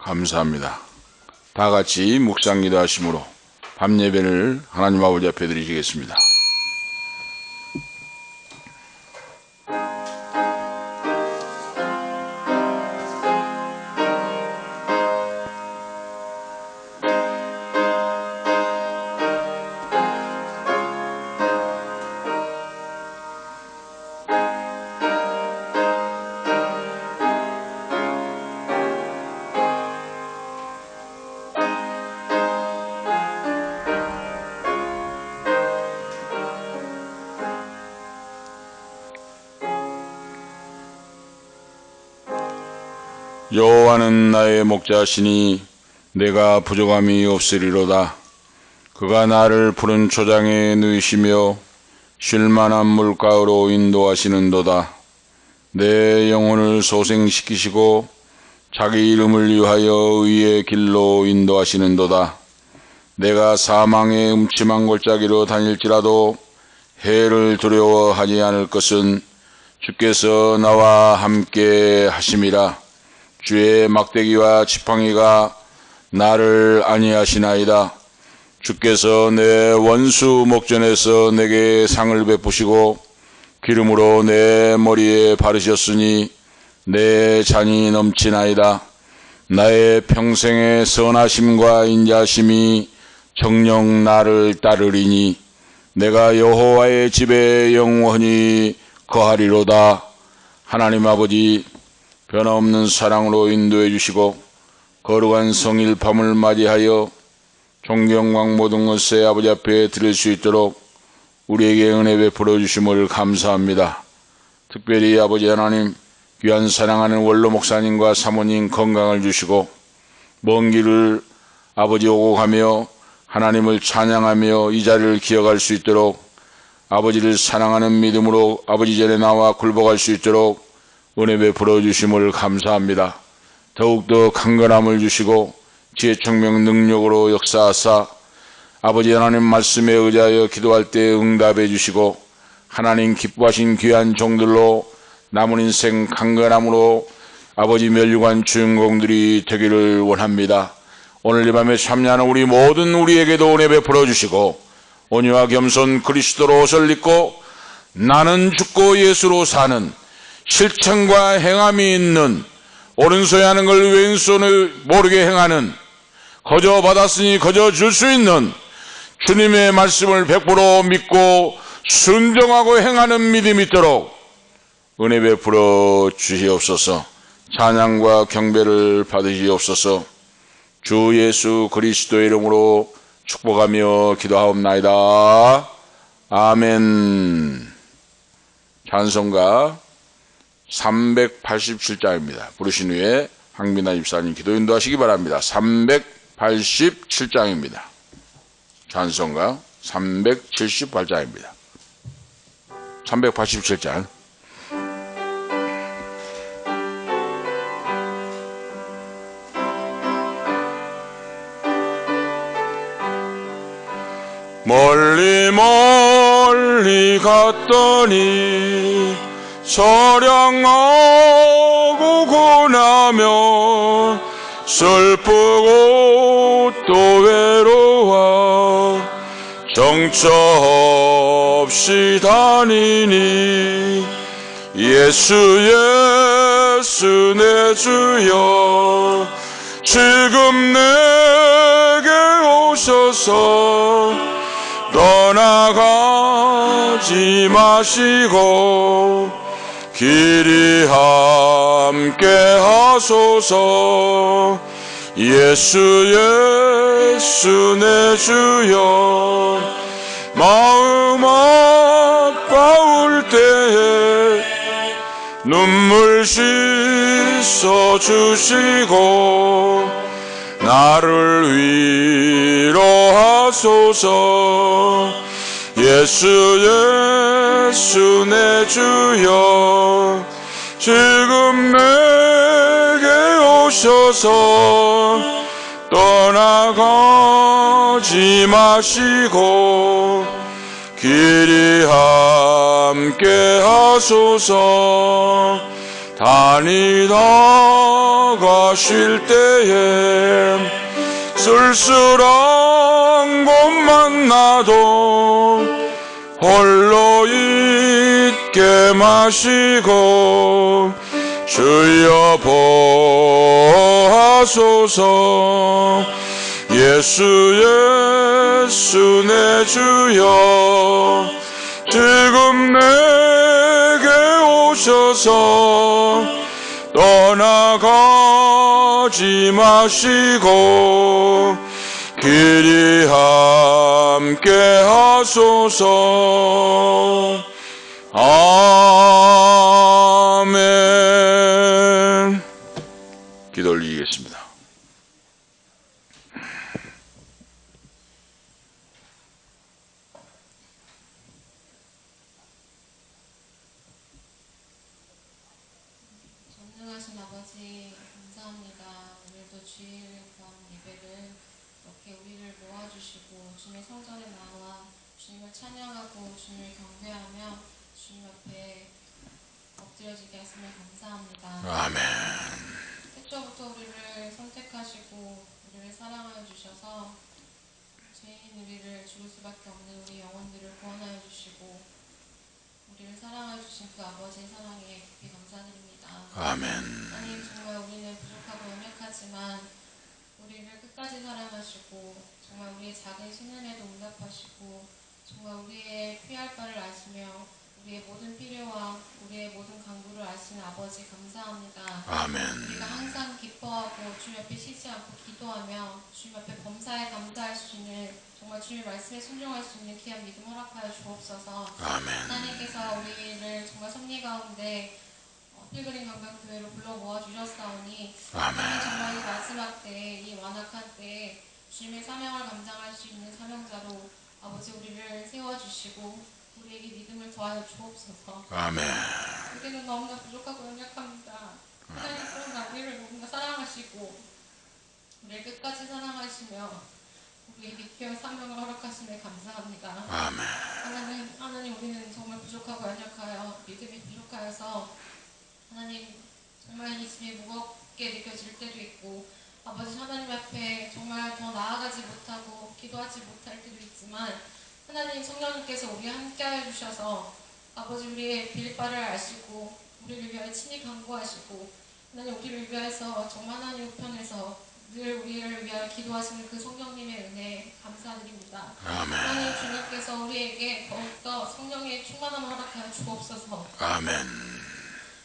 감사합니다. 다 같이 묵상 기도하심으로 밤 예배를 하나님 아버지 앞에 드리시겠습니다. 여호와는 나의 목자시니 내가 부족함이 없으리로다. 그가 나를 푸른 초장에 누이시며 쉴만한 물가로 인도하시는도다. 내 영혼을 소생시키시고 자기 이름을 위하여 의의 길로 인도하시는도다. 내가 사망의 음침한 골짜기로 다닐지라도 해를 두려워하지 않을 것은 주께서 나와 함께 하심이라. 주의 막대기와 지팡이가 나를 안위하시나이다. 주께서 내 원수 목전에서 내게 상을 베푸시고 기름으로 내 머리에 바르셨으니 내 잔이 넘치나이다. 나의 평생의 선하심과 인자심이 정녕 나를 따르리니 내가 여호와의 집에 영원히 거하리로다. 하나님 아버지, 변함없는 사랑으로 인도해 주시고 거룩한 성일 밤을 맞이하여 존경광 모든 것에 아버지 앞에 드릴 수 있도록 우리에게 은혜 베풀어 주심을 감사합니다. 특별히 아버지 하나님, 귀한 사랑하는 원로 목사님과 사모님 건강을 주시고 먼 길을 아버지 오고 가며 하나님을 찬양하며 이 자리를 기억할 수 있도록 아버지를 사랑하는 믿음으로 아버지 전에 나와 굴복할 수 있도록 은혜 베풀어 주심을 감사합니다. 더욱더 강건함을 주시고 지혜 총명 능력으로 역사하사 아버지 하나님 말씀에 의지하여 기도할 때 응답해 주시고 하나님 기뻐하신 귀한 종들로 남은 인생 강건함으로 아버지 멸류관 주인공들이 되기를 원합니다. 오늘 이 밤에 참여하는 우리 모든 우리에게도 은혜 베풀어 주시고 온유와 겸손 그리스도로 옷을 입고 나는 죽고 예수로 사는 실천과 행함이 있는 오른손에 하는 걸 왼손을 모르게 행하는 거저 받았으니 거저 줄 수 있는 주님의 말씀을 100% 믿고 순종하고 행하는 믿음이 있도록 은혜 베풀어 주시옵소서. 찬양과 경배를 받으시옵소서. 주 예수 그리스도의 이름으로 축복하며 기도하옵나이다. 아멘. 찬송가 387장입니다. 부르신 후에 황민아 집사님 기도 인도하시기 바랍니다. 387장입니다. 찬송가 378장입니다. 387장. 멀리 멀리 갔더니 서령하고 고나며 슬프고 또 외로워 정처 없이 다니니 예수 예수 내 주여 지금 내게 오셔서 떠나가지 마시고 길이 함께 하소서. 예수 예수 내 주여 마음 아파올 때에 눈물 씻어 주시고 나를 위로하소서. 예수 예수 내 주여 지금 내게 오셔서 떠나가지 마시고 길이 함께 하소서. 다니다가 쉴 때에 쓸쓸한 곳만 나도 홀로 있게 마시고 주여 보하소서. 예수 예수 내 주여 지금 내게 오셔서 떠나가지 마시고 길이 함께 하소서. 아멘. 기도 올리겠습니다. 전능하신 아버지 감사합니다. 오늘도 주일 밤 예배를 이렇게 우리를 모아주시고 주님의 성전에 나와 주님을 찬양하고 주님을 경배하며 주님 앞에 엎드려지게 하시며 감사합니다. 아멘. 태초부터 우리를 선택하시고 우리를 사랑하여 주셔서 죄인 우리를 죽을 수밖에 없는 우리 영혼들을 구원하여 주시고 우리를 사랑하여 주신 그 아버지의 사랑에 깊이 감사드립니다. 아멘. 하나님, 정말 우리는 부족하고 연약하지만 우리를 끝까지 사랑하시고 정말 우리의 작은 신음에도 응답하시고 정말 우리의 피할 바를 아시며 우리의 모든 필요와 우리의 모든 간구를 아시는 아버지 감사합니다. 아멘. 우리가 항상 기뻐하고 주님 앞에 쉬지 않고 기도하며 주님 앞에 범사에 감사할 수 있는 정말 주님의 말씀에 순종할 수 있는 귀한 믿음 허락하여 주옵소서. 아멘. 하나님께서 우리를 정말 섭리 가운데 필그림 강변교회로 불러 모아 주셨사오니 하나님 정말 이 마지막 때, 이 완악한 때에 주님의 사명을 감당할 수 있는 사명자로 아버지 우리를 세워주시고 우리에게 믿음을 더하여 주옵소서. 아멘. 우리는 너무나 부족하고 연약합니다. 하나님 그러나 우리를 너무나 사랑하시고 우리를 끝까지 사랑하시며 우리에게 귀한 사명을 허락하심에 감사합니다. 아멘. 하나님 우리는 정말 부족하고 연약하여 믿음이 부족하여서 하나님 정말 이 짐이 무겁게 느껴질 때도 있고 아버지 하나님 앞에 정말 더 나아가지 못하고 기도하지 못할 때도 있지만 하나님 성령님께서 우리와 함께하여 주셔서 아버지 우리의 빌 바를 아시고 우리를 위하여 친히 간구하시고 하나님 우리를 위하여서 정말 하나님 우편에서 늘 우리를 위하여 기도하시는 그 성령님의 은혜에 감사드립니다. 아멘. 하나님 주님께서 우리에게 더욱더 성령의 충만함을 허락하여 주옵소서. 아멘.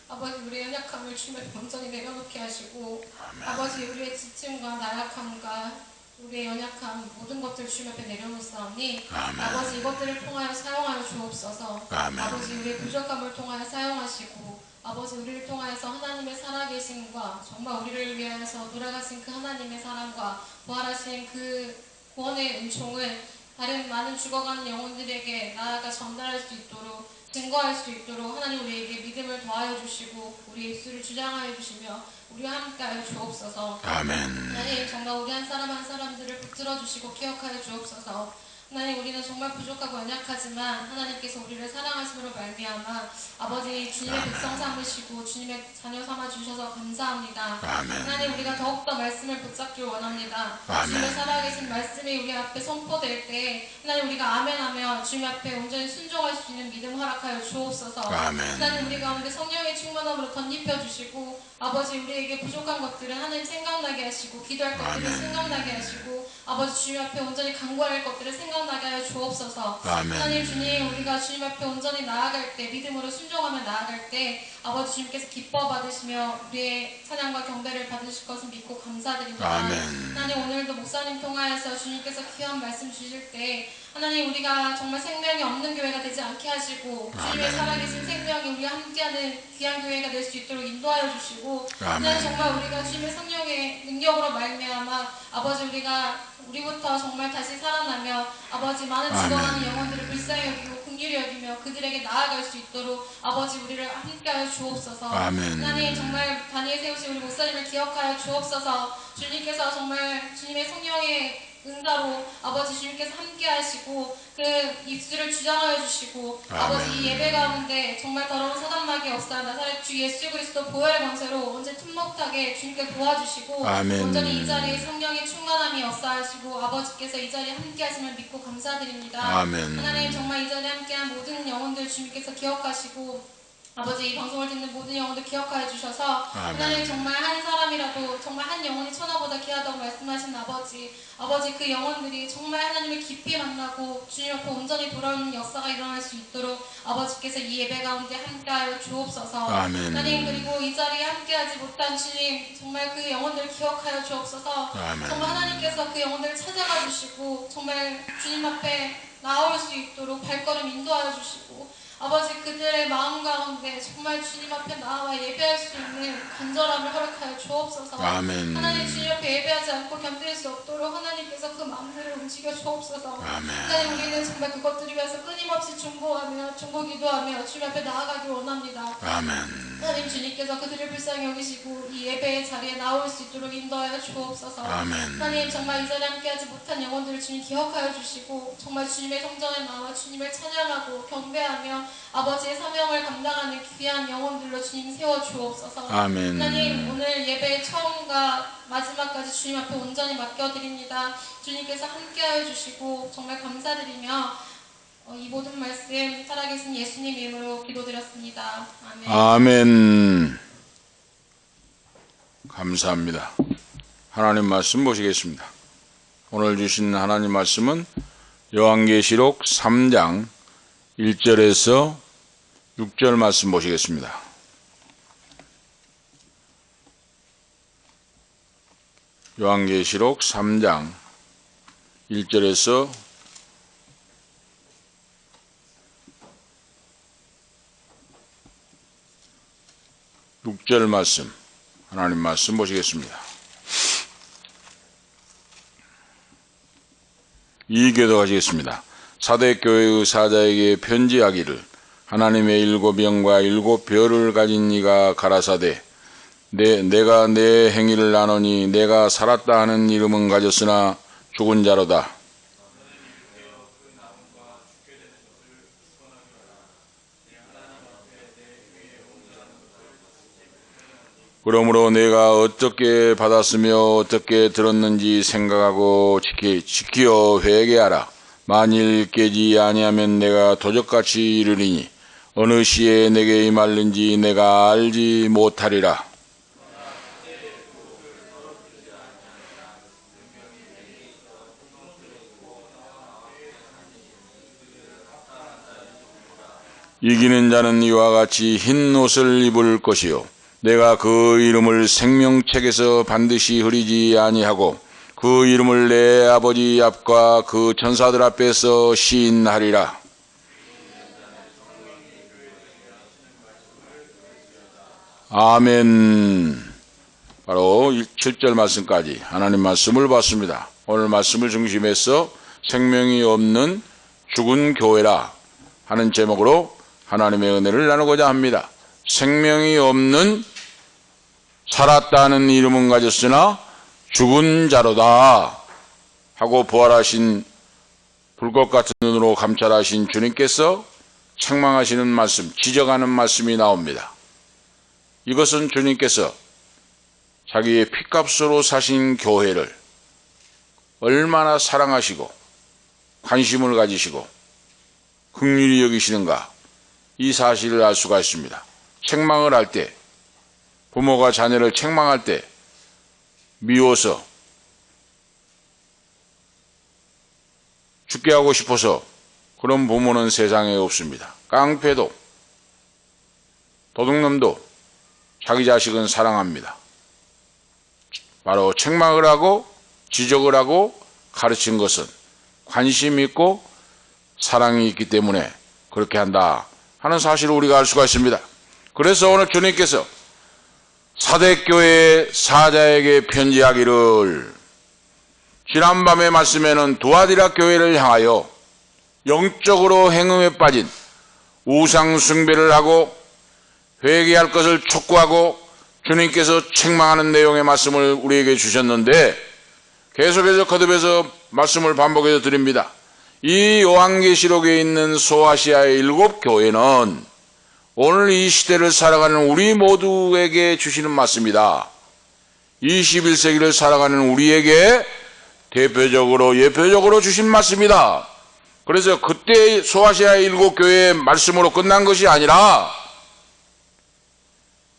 아버지 우리의 연약함을 주님의 온전히 내려놓게 하시고 아버지 우리의 지침과 나약함과 우리의 연약함 모든 것들 주님 앞에 내려놓사오니 아버지 이것들을 통하여 사용하여 주옵소서. 아버지 우리의 부족함을 통하여 사용하시고 아버지 우리를 통하여서 하나님의 살아계심과 정말 우리를 위하여서 돌아가신 그 하나님의 사랑과 부활하신 그 구원의 은총을 다른 많은 죽어가는 영혼들에게 나아가 전달할 수 있도록 증거할 수 있도록 하나님 우리에게 믿음을 더하여 주시고 우리 예수를 주장하여 주시며 우리와 함께하여 주옵소서. 아멘. 하나님 정말 우리 한 사람 한 사람들을 붙들어 주시고 기억하여 주옵소서. 하나님 우리는 정말 부족하고 연약하지만 하나님께서 우리를 사랑하심으로 말미암아 아버지 주님의 백성 삼으시고 주님의 자녀 삼아 주셔서 감사합니다. 하나님 우리가 더욱더 말씀을 붙잡길 원합니다. 주님의 살아계신 말씀이 우리 앞에 선포될 때 하나님 우리가 아멘하며 주님 앞에 온전히 순종할 수 있는 믿음 허락하여 주옵소서. 하나님 우리 가운데 성령의 충만함으로 덧입혀 주시고 아버지 우리에게 부족한 것들은 하나님 생각나게 하시고 기도할 것들을 생각나게 하시고 아버지 주님 앞에 온전히 간구할 것들을 생각나게 하여 주옵소서. 하나님 주님 우리가 주님 앞에 온전히 나아갈 때 믿음으로 순종하며 나아갈 때 아버지 주님께서 기뻐 받으시며 우리의 찬양과 경배를 받으실 것을 믿고 감사드립니다. 하나님 오늘도 목사님 통하여서 주님께서 귀한 말씀 주실 때 하나님 우리가 정말 생명이 없는 교회가 되지 않게 하시고 주님의 살아계신 생명이 우리와 함께하는 귀한 교회가 될 수 있도록 인도하여 주시고 하나님 정말 우리가 주님의 성령의 능력으로 말미암아 아버지 우리부터 정말 다시 살아나며 아버지 많은 죽어가는 영혼들을 불쌍히 여기고 긍휼히 여기며 그들에게 나아갈 수 있도록 아버지 우리를 함께하여 주옵소서. 하나님 정말 다니엘 세우신 우리 목사님을 기억하여 주옵소서. 주님께서 정말 주님의 성령의 은사로 아버지 주님께서 함께 하시고 그 입술을 주장하여 주시고 아멘. 아버지 이 예배 가운데 정말 더러운 사단마귀 역사 나사렛 주 예수 그리스도 보혈의 권세로 언제 틈목하게 주님께 도와주시고 아멘. 온전히 이 자리에 성령의 충만함이 역사하시고 아버지께서 이 자리에 함께 하심을 믿고 감사드립니다. 아멘. 하나님 정말 이 자리에 함께한 모든 영혼들 주님께서 기억하시고 아버지 이 방송을 듣는 모든 영혼들 기억하여 주셔서 아멘. 하나님 정말 한 사람이라도 정말 한 영혼이 천하보다 귀하다고 말씀하신 아버지 그 영혼들이 정말 하나님을 깊이 만나고 주님 앞에 온전히 돌아오는 역사가 일어날 수 있도록 아버지께서 이 예배 가운데 함께하여 주옵소서. 아멘. 하나님 그리고 이 자리에 함께하지 못한 주님 정말 그 영혼들을 기억하여 주옵소서. 아멘. 정말 하나님께서 그 영혼들을 찾아가 주시고 정말 주님 앞에 나올 수 있도록 발걸음 인도하여 주시고 아버지 그들의 마음 가운데 정말 주님 앞에 나와 예배할 수 있는 간절함을 허락하여 주옵소서. 아멘. 하나님 주님 앞에 예배하지 않고 견딜 수 없도록 하나님께서 그 마음들을 움직여 주옵소서. 아멘. 하나님 우리는 정말 그것들을 위해서 끊임없이 중보하며 중보기도하며 주님 앞에 나아가기 원합니다. 아멘. 하나님 주님께서 그들을 불쌍히 여기시고 이 예배의 자리에 나올 수 있도록 인도하여 주옵소서. 아멘. 하나님 정말 이 자리에 함께하지 못한 영혼들을 주님 기억하여 주시고 정말 주님의 성전에 나와 주님을 찬양하고 경배하며 아버지의 사명을 감당하는 귀한 영혼들로 주님 세워 주옵소서. 아멘. 하나님 오늘 예배의 처음과 마지막까지 주님 앞에 온전히 맡겨드립니다. 주님께서 함께하여 주시고 정말 감사드리며 이 모든 말씀 살아계신 예수님 이름으로 기도드렸습니다. 아멘. 아멘. 감사합니다. 하나님 말씀 보시겠습니다. 오늘 주신 하나님 말씀은 요한계시록 3장 1절에서 6절 말씀 보시겠습니다. 요한계시록 3장 1절에서 6절 말씀, 하나님 말씀 보시겠습니다. 이 교도하시겠습니다. 사대교회의 사자에게 편지하기를 하나님의 7영과 7별을 가진 이가 가라사대 내가 내 행위를 나누니 내가 살았다 하는 이름은 가졌으나 죽은 자로다. 그러므로 내가 어떻게 받았으며 어떻게 들었는지 생각하고 지키어 회개하라. 만일 깨지 아니하면 내가 도적같이 이르리니 어느 시에 내게 임할는지 내가 알지 못하리라. 이기는 자는 이와 같이 흰 옷을 입을 것이요 내가 그 이름을 생명책에서 반드시 흐리지 아니하고 그 이름을 내 아버지 앞과 그 천사들 앞에서 시인하리라. 아멘. 바로 7절 말씀까지 하나님 말씀을 봤습니다. 오늘 말씀을 중심해서 생명이 없는 죽은 교회라 하는 제목으로 하나님의 은혜를 나누고자 합니다. 생명이 없는 살았다는 이름은 가졌으나 죽은 자로다 하고 부활하신 불꽃 같은 눈으로 감찰하신 주님께서 책망하시는 말씀, 지적하는 말씀이 나옵니다. 이것은 주님께서 자기의 핏값으로 사신 교회를 얼마나 사랑하시고 관심을 가지시고 긍휼히 여기시는가, 이 사실을 알 수가 있습니다. 책망을 할 때, 부모가 자녀를 책망할 때 미워서 죽게 하고 싶어서 그런 부모는 세상에 없습니다. 깡패도 도둑놈도 자기 자식은 사랑합니다. 바로 책망을 하고 지적을 하고 가르친 것은 관심 있고 사랑이 있기 때문에 그렇게 한다 하는 사실을 우리가 알 수가 있습니다. 그래서 오늘 주님께서 사대교회 사자에게 편지하기를, 지난밤의 말씀에는 두아디라 교회를 향하여 영적으로 행음에 빠진 우상 숭배를 하고 회개할 것을 촉구하고 주님께서 책망하는 내용의 말씀을 우리에게 주셨는데, 계속해서 거듭해서 말씀을 반복해서 드립니다. 이 요한계시록에 있는 소아시아의 7교회는 오늘 이 시대를 살아가는 우리 모두에게 주시는 말씀이다. 21세기를 살아가는 우리에게 대표적으로 예표적으로 주신 말씀이다. 그래서 그때 소아시아의 7교회의 말씀으로 끝난 것이 아니라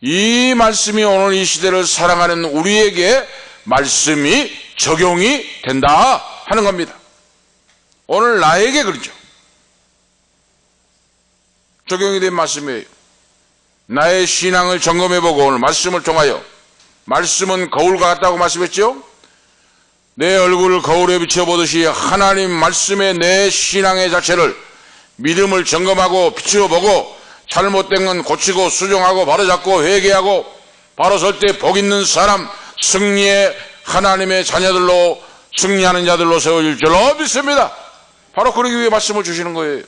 이 말씀이 오늘 이 시대를 살아가는 우리에게 말씀이 적용이 된다 하는 겁니다. 오늘 나에게 그렇죠. 적용이 된 말씀이에요. 나의 신앙을 점검해보고 오늘 말씀을 통하여, 말씀은 거울과 같다고 말씀했죠. 내 얼굴을 거울에 비춰보듯이 하나님 말씀에 내 신앙의 자체를, 믿음을 점검하고 비추어보고 잘못된 건 고치고 수정하고 바로잡고 회개하고 바로 설 때 복 있는 사람, 승리의 하나님의 자녀들로, 승리하는 자들로 세워질 줄로 믿습니다. 바로 그러기 위해 말씀을 주시는 거예요.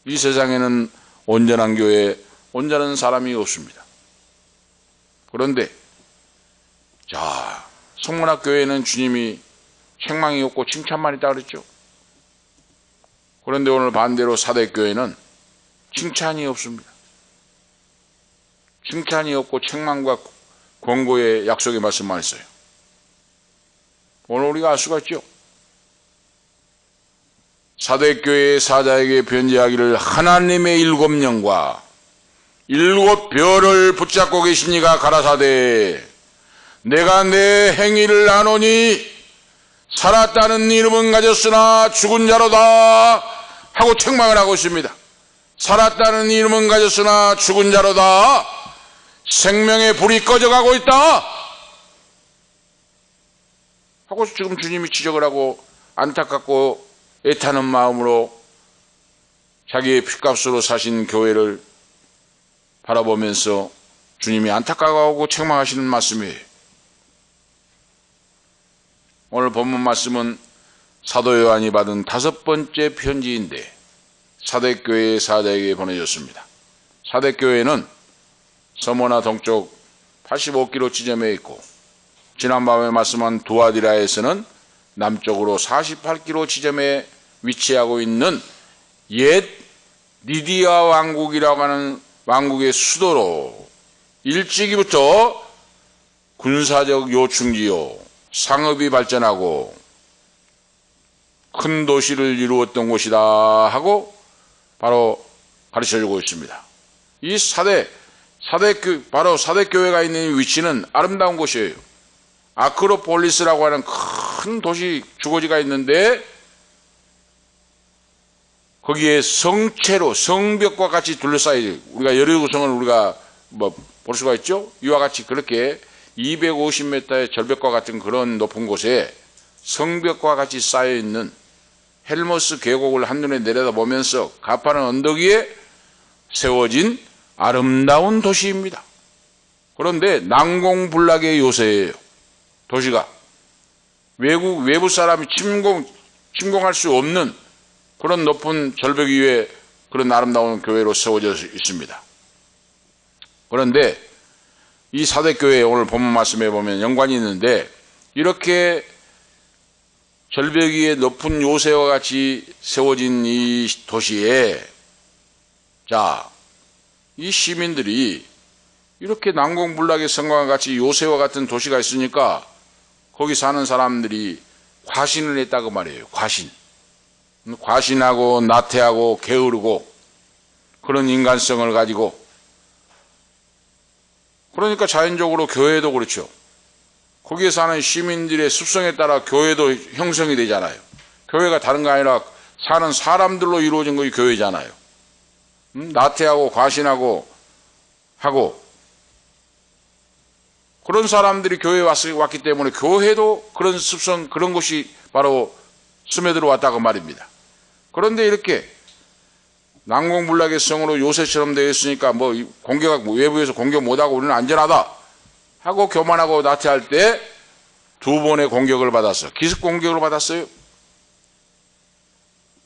이 세상에는 온전한 교회, 온전한 사람이 없습니다. 그런데 자, 성문학교회는 주님이 책망이 없고 칭찬만 있다 그랬죠. 그런데 오늘 반대로 사대교회는 칭찬이 없습니다. 칭찬이 없고 책망과 권고의 약속의 말씀만 있어요. 오늘 우리가 알 수가 있죠. 사대교회의 사자에게 변제하기를 하나님의 7영과 7별을 붙잡고 계시니가 가라사대 내가 내 행위를 아노니 살았다는 이름은 가졌으나 죽은 자로다 하고 책망을 하고 있습니다. 살았다는 이름은 가졌으나 죽은 자로다. 생명의 불이 꺼져가고 있다 하고 지금 주님이 지적을 하고 안타깝고 애타는 마음으로 자기의 핏값으로 사신 교회를 바라보면서 주님이 안타까워하고 책망하시는 말씀이에요. 오늘 본문 말씀은 사도 요한이 받은 5번째 편지인데 사대교회의 사자에게 보내졌습니다. 사대교회는 서머나 동쪽 85km 지점에 있고 지난밤에 말씀한 두아디라에서는 남쪽으로 48km 지점에 위치하고 있는 옛 리디아 왕국이라고 하는 왕국의 수도로 일찍이부터 군사적 요충지요, 상업이 발전하고 큰 도시를 이루었던 곳이다 하고 바로 가르쳐주고 있습니다. 이 바로 사대교회가 있는 위치는 아름다운 곳이에요. 아크로폴리스라고 하는 큰 도시 주거지가 있는데 거기에 성체로 성벽과 같이 둘러싸여 우리가 여리고성을 우리가 볼 수가 있죠. 이와 같이 그렇게 250m의 절벽과 같은 그런 높은 곳에 성벽과 같이 쌓여 있는 헬머스 계곡을 한눈에 내려다보면서 가파른 언덕 위에 세워진 아름다운 도시입니다. 그런데 난공불락의 요새예요. 도시가 외부 사람이 침공할 수 없는 그런 높은 절벽 위에 그런 아름다운 교회로 세워져 있습니다. 그런데 이 사대교회 오늘 본문 말씀에 보면 연관이 있는데 이렇게 절벽 위에 높은 요새와 같이 세워진 이 도시에 이 시민들이 이렇게 난공불락의 성곽과 같이 요새와 같은 도시가 있으니까 거기 사는 사람들이 과신을 했다고 말이에요. 과신하고 나태하고 게으르고 그런 인간성을 가지고 그러니까 자연적으로 교회도 그렇죠. 거기에 사는 시민들의 습성에 따라 교회도 형성이 되잖아요. 교회가 다른 거 아니라 사는 사람들로 이루어진 것이 교회잖아요. 나태하고 과신하고 하고 그런 사람들이 교회에 왔기 때문에 교회도 그런 습성 그런 것이 바로 스며들어 왔다고 말입니다. 그런데 이렇게 난공불락의 성으로 요새처럼 되어 있으니까 외부에서 공격 못하고 우리는 안전하다 하고 교만하고 나태할 때 2번의 공격을 받았어요. 기습 공격을 받았어요.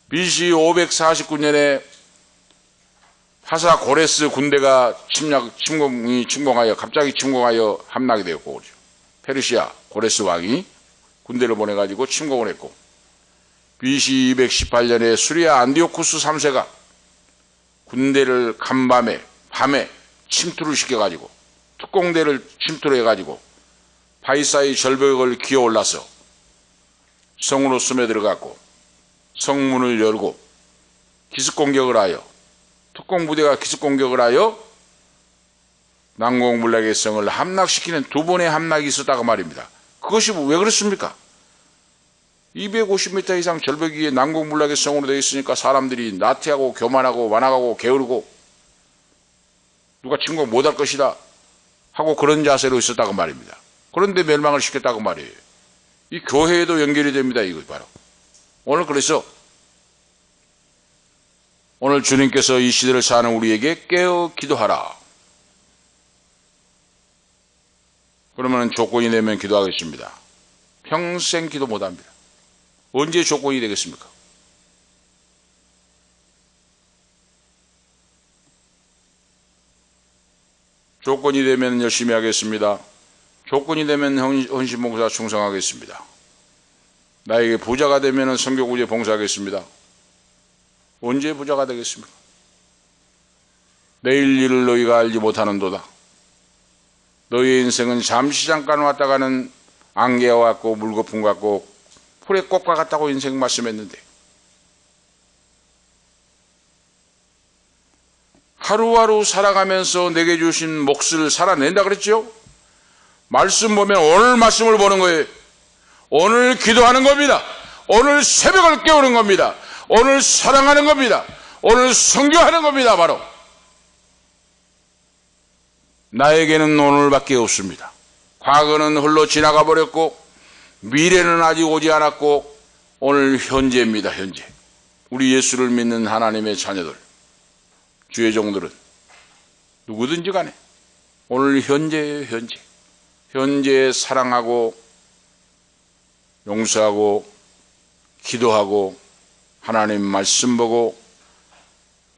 BC 549년에 하사 고레스 군대가 갑자기 침공하여 함락이 되었고, 그렇죠. 페르시아 고레스 왕이 군대를 보내가지고 침공을 했고, BC 218년에 수리아 안디오쿠스 3세가 군대를 밤에 침투를 시켜가지고 특공대를 침투를 해가지고 바이사의 절벽을 기어올라서 성으로 스며들어갔고 성문을 열고 기습공격을 하여, 특공부대가 기습공격을 하여 난공불락의 성을 함락시키는 두 번의 함락이 있었다고 말입니다. 그것이 왜 그렇습니까? 250m 이상 절벽 위에 난공불락의 성으로 되어 있으니까 사람들이 나태하고 교만하고 완악하고 게으르고 누가 침공 못할 것이다 하고 그런 자세로 있었다고 말입니다. 그런데 멸망을 시켰다고 말이에요. 이 교회에도 연결이 됩니다. 이거 바로 오늘, 그래서 오늘 주님께서 이 시대를 사는 우리에게 깨어 기도하라. 그러면 조건이 되면 기도하겠습니다. 평생 기도 못합니다. 언제 조건이 되겠습니까? 조건이 되면 열심히 하겠습니다. 조건이 되면 헌신봉사 충성하겠습니다. 나에게 부자가 되면 선교구제 봉사하겠습니다. 언제 부자가 되겠습니까? 내일 일을 너희가 알지 못하는도다. 너희의 인생은 잠시 잠깐 왔다 가는 안개와 같고 물거품 같고 풀의 꽃과 같다고 인생 말씀했는데, 하루하루 살아가면서 내게 주신 몫을 살아낸다 그랬죠? 말씀 보면 오늘 말씀을 보는 거예요. 오늘 기도하는 겁니다. 오늘 새벽을 깨우는 겁니다. 오늘 사랑하는 겁니다. 오늘 선교하는 겁니다. 바로 나에게는 오늘밖에 없습니다. 과거는 홀로 지나가 버렸고 미래는 아직 오지 않았고 오늘 현재입니다. 현재 우리 예수를 믿는 하나님의 자녀들, 주의 종들은 누구든지 간에 오늘 현재예요. 현재에 사랑하고 용서하고 기도하고 하나님 말씀 보고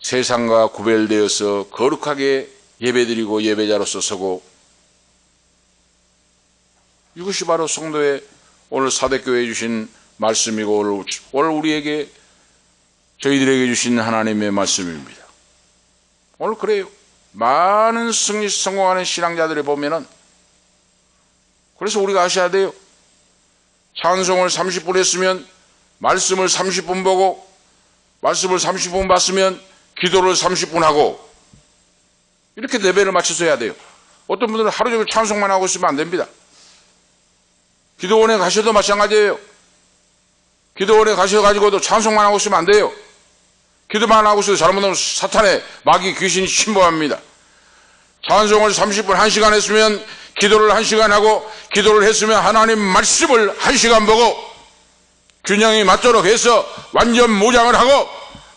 세상과 구별되어서 거룩하게 예배드리고 예배자로서 서고, 이것이 바로 성도의 오늘 사대교회에 주신 말씀이고 오늘 우리에게 저희들에게 주신 하나님의 말씀입니다. 오늘 그래요. 많은 성공하는 신앙자들을 보면은, 그래서 우리가 아셔야 돼요. 찬송을 30분 했으면 말씀을 30분 보고, 말씀을 30분 봤으면 기도를 30분 하고, 이렇게 레벨을 맞춰서 해야 돼요. 어떤 분들은 하루 종일 찬송만 하고 있으면 안 됩니다. 기도원에 가셔도 마찬가지예요. 기도원에 가셔가지고도 찬송만 하고 있으면 안 돼요. 기도만 하고 있어도 잘못하면 사탄의 마귀 귀신이 침범합니다. 찬송을 30분 1시간 했으면 기도를 1시간 하고, 기도를 했으면 하나님 말씀을 1시간 보고 균형이 맞도록 해서 완전 무장을 하고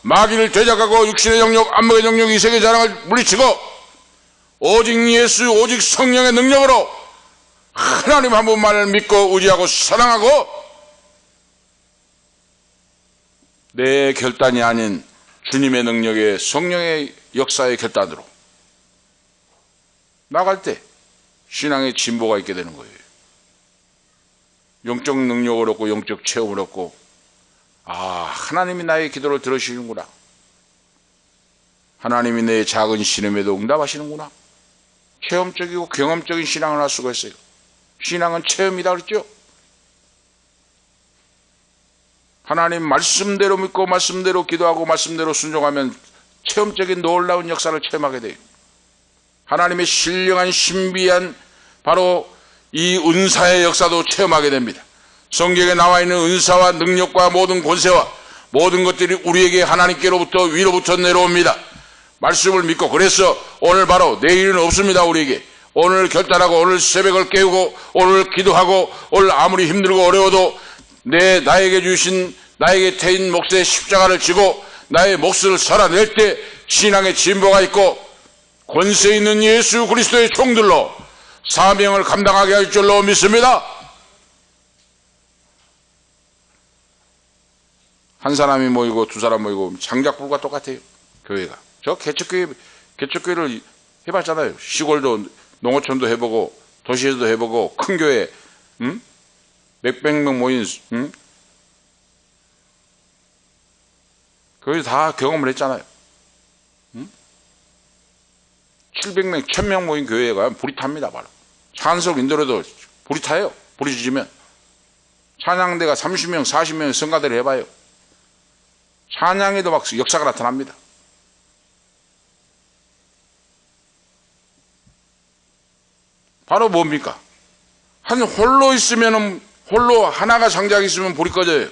마귀를 대적하고 육신의 정욕, 안목의 정욕, 이색의 자랑을 물리치고 오직 예수, 오직 성령의 능력으로 하나님 한 분만을 믿고 의지하고 사랑하고, 내 결단이 아닌 주님의 능력의 성령의 역사의 결단으로 나갈 때 신앙의 진보가 있게 되는 거예요. 영적 능력을 얻고 영적 체험을 얻고, 하나님이 나의 기도를 들으시는구나. 하나님이 내 작은 신음에도 응답하시는구나. 체험적이고 경험적인 신앙을 할 수가 있어요. 신앙은 체험이다 그랬죠? 하나님 말씀대로 믿고 말씀대로 기도하고 말씀대로 순종하면 체험적인 놀라운 역사를 체험하게 돼요. 하나님의 신령한 신비한 바로 이 은사의 역사도 체험하게 됩니다. 성경에 나와 있는 은사와 능력과 모든 권세와 모든 것들이 우리에게 하나님께로부터 위로부터 내려옵니다. 말씀을 믿고, 그래서 오늘 바로 내일은 없습니다. 우리에게 오늘 결단하고 오늘 새벽을 깨우고 오늘 기도하고, 오늘 아무리 힘들고 어려워도 나에게 주신 나에게 태인 몫의 십자가를 지고 나의 몫을 살아낼 때 신앙의 진보가 있고 권세 있는 예수 그리스도의 종들로 사명을 감당하게 할 줄로 믿습니다. 한 사람이 모이고 두 사람 모이고 장작불과 똑같아요. 교회가. 저 개척교회를 해봤잖아요. 시골도 농어촌도 해보고 도시에서도 해보고 큰 교회 몇백 명 모인 교회 다 경험을 했잖아요. 700명, 1000명 모인 교회에 가면 불이 탑니다. 바로 찬석 인도로도 불이 타요. 불이 지지면 찬양대가 30명, 40명 성가대를 해봐요. 찬양에도 막 역사가 나타납니다. 바로 뭡니까? 한 홀로 있으면, 홀로 하나가 장작이 있으면 불이 꺼져요.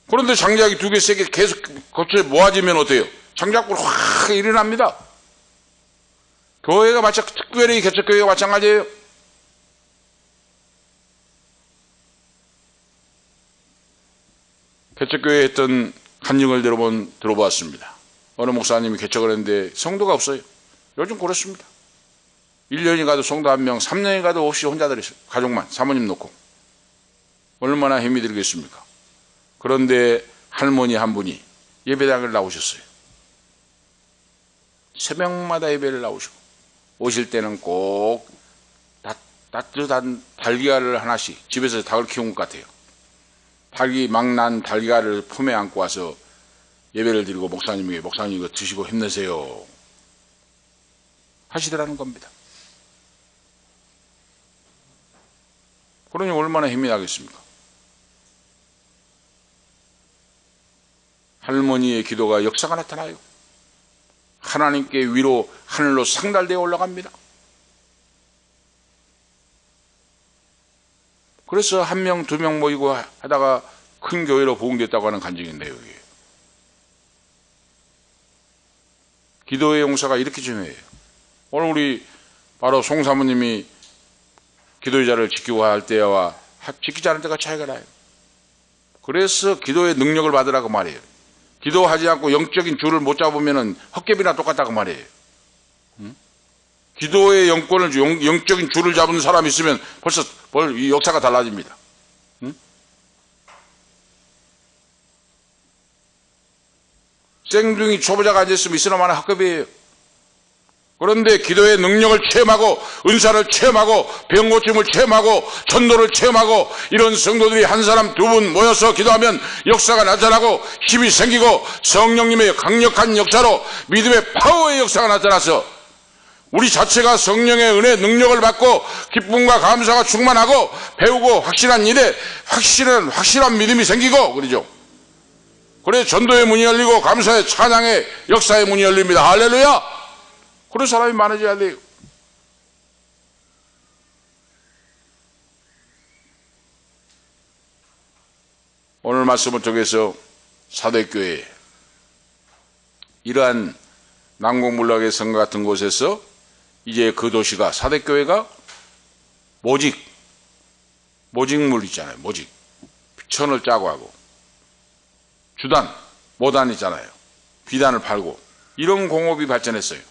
그런데 장작이 두 개, 세 개 계속 거쳐 모아지면 어때요? 장작불 확 일어납니다. 교회가 특별히 개척교회가 마찬가지예요. 개척교회에 했던 간증을 들어보았습니다. 어느 목사님이 개척을 했는데 성도가 없어요. 요즘 그렇습니다. 1년이 가도 성도 한 명, 3년이 가도 없이 혼자들 있어요. 가족만, 사모님 놓고. 얼마나 힘이 들겠습니까? 그런데 할머니 한 분이 예배당을 나오셨어요. 새벽마다 예배를 나오시고 오실 때는 꼭 따뜻한 달걀을 하나씩, 집에서 닭을 키운 것 같아요. 닭이 막 난 달걀을 품에 안고 와서 예배를 드리고 목사님 이거 드시고 힘내세요 하시더라는 겁니다. 그러니 얼마나 힘이 나겠습니까? 할머니의 기도가 역사가 나타나요. 하나님께 위로 하늘로 상달되어 올라갑니다. 그래서 한 명, 두 명 모이고 하다가 큰 교회로 부흥됐다고 하는 간증인데요. 여기. 기도의 용사가 이렇게 중요해요. 오늘 우리 바로 송 사모님이 기도의 자를 지키고 할 때와 지키지 않을 때가 차이가 나요. 그래서 기도의 능력을 받으라고 말이에요. 기도하지 않고 영적인 줄을 못 잡으면 헛개비나 똑같다고 말이에요. 기도의 영적인 줄을 잡은 사람이 있으면 벌써 이 역사가 달라집니다. 생둥이 초보자가 앉아있으면 있으나마나 헛개비예요. 그런데 기도의 능력을 체험하고 은사를 체험하고 병 고침을 체험하고 전도를 체험하고 이런 성도들이 한 사람 두 분 모여서 기도하면 역사가 나타나고 힘이 생기고 성령님의 강력한 역사로 믿음의 파워의 역사가 나타나서 우리 자체가 성령의 은혜 능력을 받고 기쁨과 감사가 충만하고 배우고 확실한 일에 확실한 믿음이 생기고 그러죠. 그래 전도의 문이 열리고 감사의 찬양의 역사의 문이 열립니다. 할렐루야. 그런 사람이 많아져야 돼요. 오늘 말씀을 통해서 사대교회 이러한 난공불락의 성 같은 곳에서 이제 그 도시가 사대교회가 모직물 있잖아요. 모직 천을 짜고 하고 주단 모단 있잖아요. 비단을 팔고 이런 공업이 발전했어요.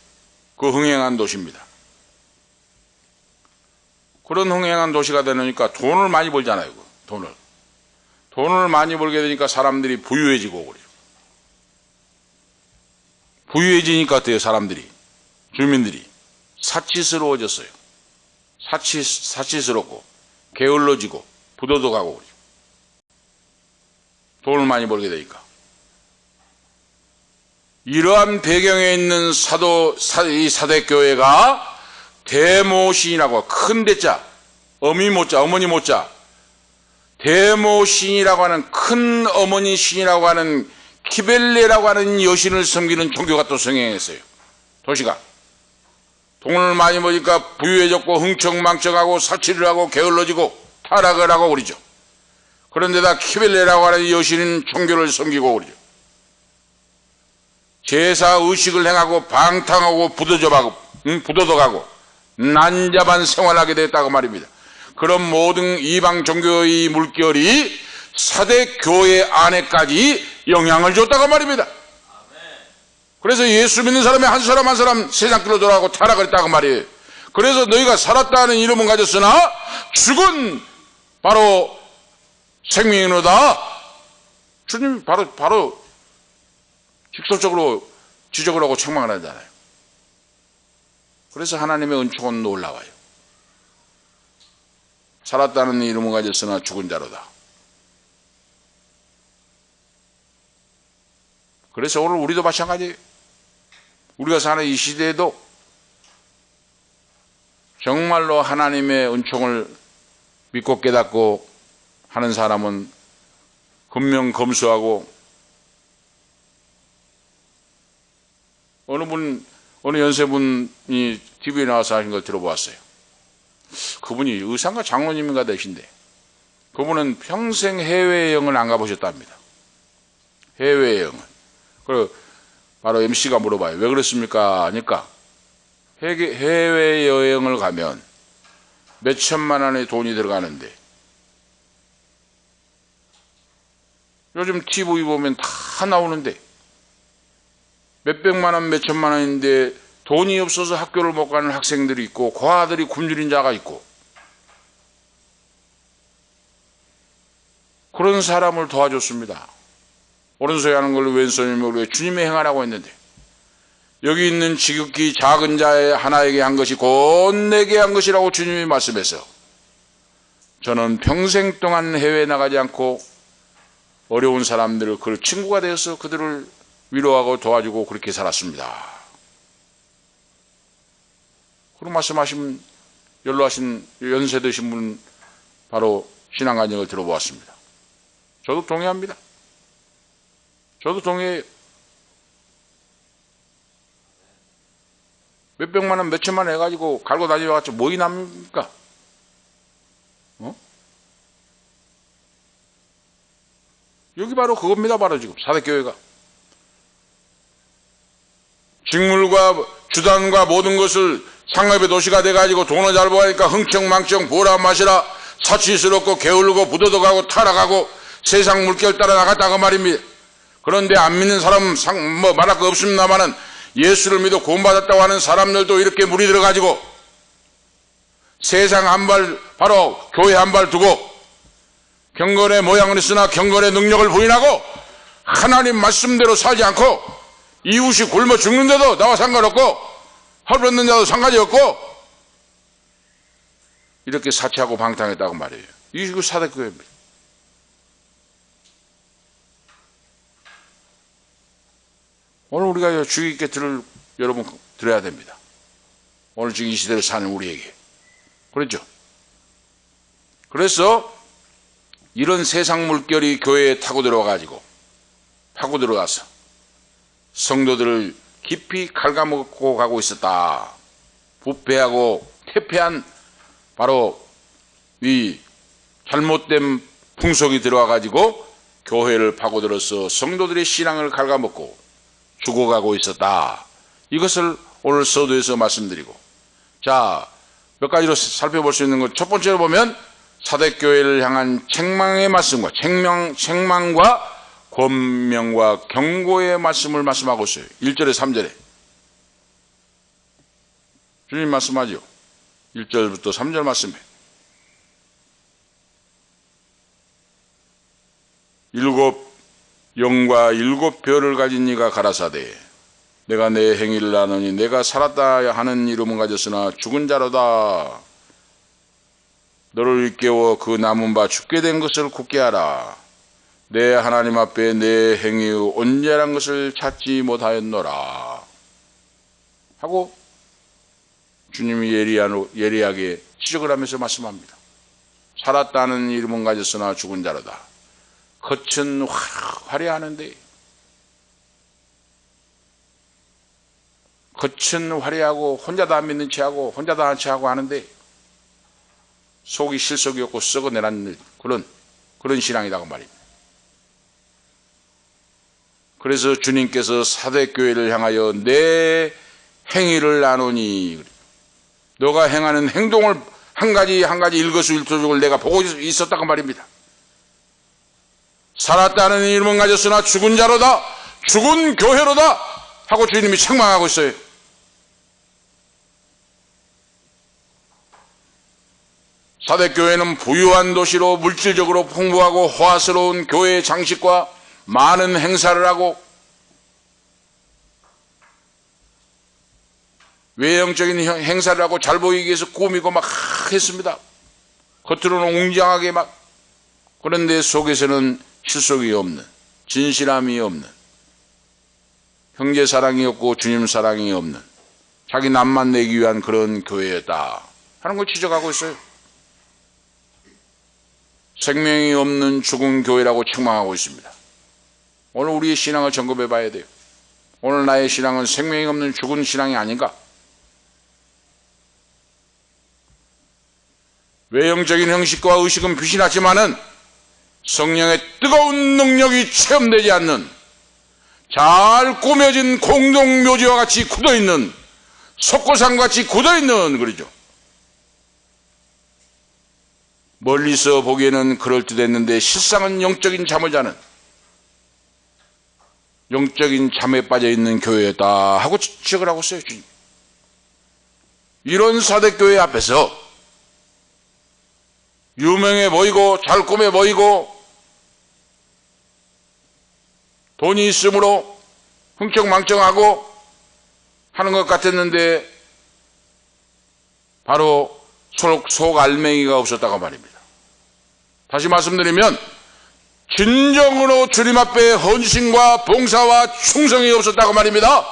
그 흥행한 도시입니다. 그런 흥행한 도시가 되니까 돈을 많이 벌잖아요. 돈을 많이 벌게 되니까 사람들이 부유해지고 그래요. 부유해지니까 어때요? 주민들이 사치스러워졌어요. 사치스럽고 게을러지고 부도덕하고 그래요. 돈을 많이 벌게 되니까. 이러한 배경에 있는 이 사대교회가 대모신이라고 큰 대자, 어머니 모자, 대모신이라고 하는 큰 어머니 신이라고 하는 키벨레라고 하는 여신을 섬기는 종교가 또 성행했어요. 도시가. 돈을 많이 버니까 부유해졌고 흥청망청하고 사치를 하고 게을러지고 타락을 하고 그러죠. 그런데다 키벨레라고 하는 여신인 종교를 섬기고 그러죠. 제사 의식을 행하고 방탕하고 부도덕하고 난잡한 생활하게 됐다고 말입니다. 그런 모든 이방 종교의 물결이 사대교회 안에까지 영향을 줬다고 말입니다. 그래서 예수 믿는 사람이 한 사람 한 사람 세상길로 돌아가고 타락을 했다고 말이에요. 그래서 너희가 살았다는 이름은 가졌으나 죽은 바로 생명이로다. 주님이 바로 직접적으로 지적을 하고 책망을 하잖아요. 그래서 하나님의 은총은 놀라워요. 살았다는 이름은 가졌으나 죽은 자로다. 그래서 오늘 우리도 마찬가지예요. 우리가 사는 이 시대에도 정말로 하나님의 은총을 믿고 깨닫고 하는 사람은 근명검소하고, 어느 연세분이 TV에 나와서 하신 걸 들어보았어요. 그분이 의상가 장로님인가 되신데, 그분은 평생 해외여행을 안 가보셨답니다. 해외여행을. 그리고 바로 MC가 물어봐요. 왜 그렇습니까? 하니까 해외여행을 가면 몇 천만 원의 돈이 들어가는데, 요즘 TV 보면 다 나오는데 몇 백만 원, 몇 천만 원인데 돈이 없어서 학교를 못 가는 학생들이 있고, 고아들이 굶주린 자가 있고, 그런 사람을 도와줬습니다. 오른손이 하는 걸 왼손이 모르게 주님의 행하라고 했는데, 여기 있는 지극히 작은 자의 하나에게 한 것이 곧 내게 한 것이라고 주님이 말씀해서, 저는 평생 동안 해외에 나가지 않고 어려운 사람들을 그 친구가 되어서 그들을 위로하고 도와주고 그렇게 살았습니다. 그런 말씀하신 연로하신 연세 드신 분 바로 신앙간증을 들어보았습니다. 저도 동의합니다. 저도 동의해요. 몇백만 원, 몇천만 원 해가지고 갈고 다니려갔지 뭐이 남습니까? 여기 바로 그겁니다. 바로 지금 사대교회가 직물과 주단과 모든 것을 상업의 도시가 돼가지고 돈을 잘 벌으니까 흥청망청 보라 마시라 사치스럽고 게을르고 부도덕하고 타락하고 세상 물결 따라 나갔다고 말입니다. 그런데 안 믿는 사람은 말할 거 없습니다만은 예수를 믿어 구원받았다고 하는 사람들도 이렇게 물이 들어가지고 세상 한 발, 바로 교회 한 발 두고 경건의 모양을 쓰나 경건의 능력을 부인하고 하나님 말씀대로 살지 않고 이웃이 굶어 죽는데도 나와 상관없고 헐벗는 자도 상관이 없고 이렇게 사치하고 방탕했다고 말이에요. 이게 사대교회입니다. 오늘 우리가 주의 있게 여러분 들어야 됩니다. 오늘 지금 이 시대를 사는 우리에게. 그렇죠? 그래서 이런 세상 물결이 교회에 타고 들어가서 성도들을 깊이 갉아먹고 가고 있었다. 부패하고 퇴폐한 바로 이 잘못된 풍속이 들어와가지고 교회를 파고들어서 성도들의 신앙을 갉아먹고 죽어가고 있었다. 이것을 오늘 서두에서 말씀드리고, 자, 몇 가지로 살펴볼 수 있는 것. 첫 번째로 보면 사대교회를 향한 책망의 말씀과 책망과 권명과 경고의 말씀을 말씀하고 있어요. 1절에 3절에 주님 말씀하죠. 1절부터 3절 말씀에 일곱 영과 일곱 별을 가진 이가 가라사대 내가 내 행위를 아느니 내가 살았다 하는 이름은 가졌으나 죽은 자로다. 너를 일깨워 그 남은 바 죽게 된 것을 굳게 하라. 내 하나님 앞에 내 행위의 온전한 것을 찾지 못하였노라 하고 주님이 예리하게 지적을 하면서 말씀합니다. 살았다는 이름은 가졌으나 죽은 자로다. 겉은 화려하는데, 겉은 화려하고 혼자 다 믿는 체하고 혼자 다 한 체하고 하는데 속이 실속이 없고 썩어내는 그런 신앙이라고 말입니다. 그래서 주님께서 사대교회를 향하여 내 행위를 나누니, 너가 행하는 행동을 한 가지 일거수일투족을 내가 보고 있었다고 말입니다. 살았다는 이름은 가졌으나 죽은 자로다, 죽은 교회로다 하고 주님이 책망하고 있어요. 사대교회는 부유한 도시로 물질적으로 풍부하고 호화스러운 교회의 장식과 많은 행사를 하고 외형적인 행사를 하고 잘 보이기 위해서 꾸미고 막 했습니다. 겉으로는 웅장하게 막, 그런데 속에서는 실속이 없는, 진실함이 없는, 형제 사랑이 없고 주님 사랑이 없는, 자기 남만 내기 위한 그런 교회였다 하는 걸 지적하고 있어요. 생명이 없는 죽은 교회라고 책망하고 있습니다. 오늘 우리의 신앙을 점검해 봐야 돼요. 오늘 나의 신앙은 생명이 없는 죽은 신앙이 아닌가? 외형적인 형식과 의식은 빛이 나지만은 성령의 뜨거운 능력이 체험되지 않는, 잘 꾸며진 공동묘지와 같이 굳어있는, 석고상같이 굳어있는, 그러죠. 멀리서 보기에는 그럴듯했는데 실상은 영적인 잠을 자는, 영적인 잠에 빠져있는 교회다 하고 지적을 하고 있어요, 주님. 이런 사대교회 앞에서 유명해 보이고 잘 꾸며 보이고 돈이 있으므로 흥청망청하고 하는 것 같았는데 바로 속 알맹이가 없었다고 말입니다. 다시 말씀드리면 진정으로 주님 앞에 헌신과 봉사와 충성이 없었다고 말입니다.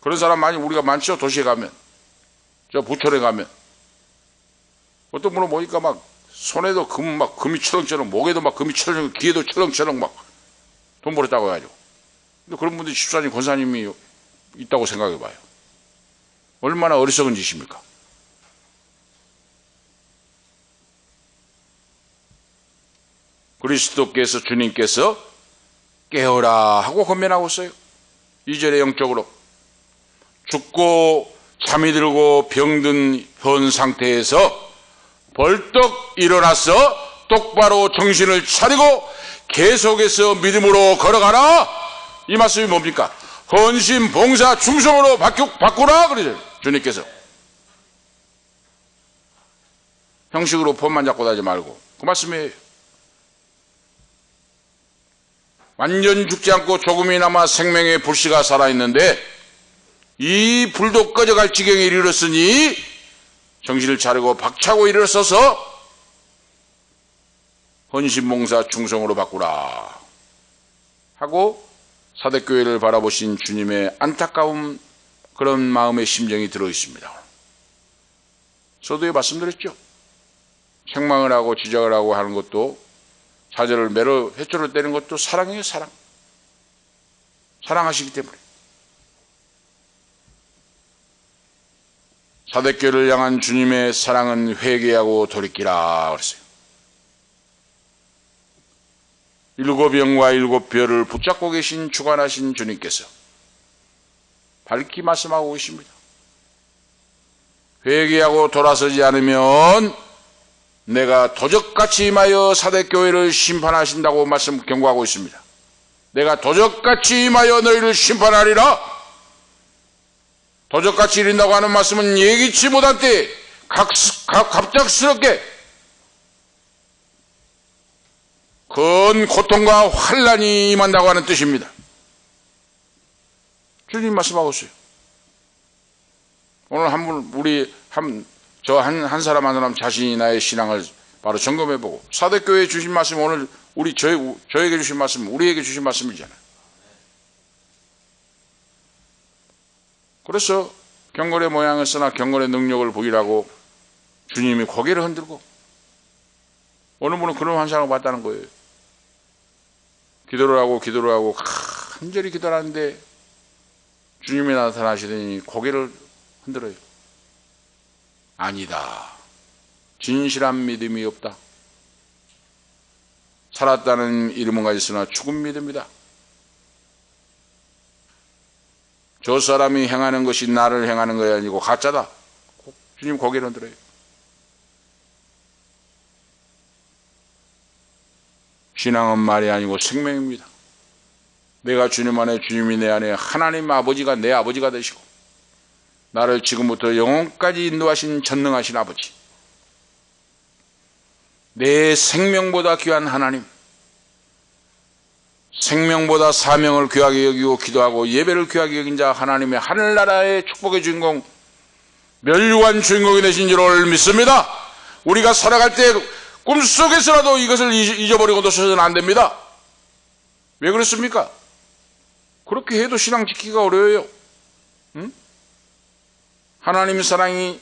그런 사람 많이 우리가 많죠. 도시에 가면, 저 부촌에 가면 어떤 분은 보니까 막 손에도 금이 철렁철렁, 목에도 막 금이 철렁철렁, 귀에도 철렁철렁 막 돈 벌었다고 해가지고. 근데 그런 분들이 집사님, 권사님이 있다고 생각해 봐요. 얼마나 어리석은 짓입니까? 그리스도께서, 주님께서 깨어라 하고 권면하고 있어요. 2절에 영적으로 죽고 잠이 들고 병든 현 상태에서 벌떡 일어나서 똑바로 정신을 차리고 계속해서 믿음으로 걸어가라. 이 말씀이 뭡니까? 헌신, 봉사, 충성으로 바꾸라 그러죠, 주님께서. 형식으로 폼만 잡고 다니지 말고, 그 말씀이에요. 완전 죽지 않고 조금이나마 생명의 불씨가 살아있는데 이 불도 꺼져갈 지경에 이르렀으니 정신을 차리고 박차고 일어서서 헌신봉사 충성으로 바꾸라 하고 사대교회를 바라보신 주님의 안타까운 그런 마음의 심정이 들어있습니다. 저도 말씀드렸죠. 책망을 하고 지적을 하고 하는 것도, 사절을 매로 회초를 때리는 것도 사랑이에요. 사랑. 사랑하시기 때문에. 사대교회를 향한 주님의 사랑은 회개하고 돌이키라 그랬어요. 7 영과 7 별을 붙잡고 계신 주관하신 주님께서 밝히 말씀하고 계십니다. 회개하고 돌아서지 않으면 내가 도적같이 임하여 사대교회를 심판하신다고 경고하고 있습니다. 내가 도적같이 임하여 너희를 심판하리라. 도적같이 이른다고 하는 말씀은 예기치 못한 때 갑작스럽게 큰 고통과 환난이 임한다고 하는 뜻입니다. 주님 말씀하고 있어요. 오늘 한 사람 한 사람 자신이 나의 신앙을 바로 점검해보고, 사대교회에 주신 말씀, 오늘 저에게 주신 말씀, 우리에게 주신 말씀이잖아요. 그래서 경건의 모양을 쓰나 경건의 능력을 보이라고 주님이 고개를 흔들고, 어느 분은 그런 환상을 봤다는 거예요. 기도를 하고 간절히 기도를 하는데 주님이 나타나시더니 고개를 흔들어요. 아니다. 진실한 믿음이 없다. 살았다는 이름은 가졌으나 죽은 믿음이다. 저 사람이 행하는 것이 나를 행하는 것이 아니고 가짜다. 주님 고개를 흔들어요. 신앙은 말이 아니고 생명입니다. 내가 주님 안에, 주님이 내 안에, 하나님 아버지가 내 아버지가 되시고 나를 지금부터 영원까지 인도하신 전능하신 아버지, 내 생명보다 귀한 하나님, 생명보다 사명을 귀하게 여기고 기도하고 예배를 귀하게 여긴 자 하나님의 하늘나라의 축복의 주인공, 멸류관 주인공이 되신 줄을 믿습니다. 우리가 살아갈 때 꿈속에서라도 이것을 잊어버리고 도서는 안 됩니다. 왜 그렇습니까? 그렇게 해도 신앙 지키기가 어려워요. 응? 하나님의 사랑이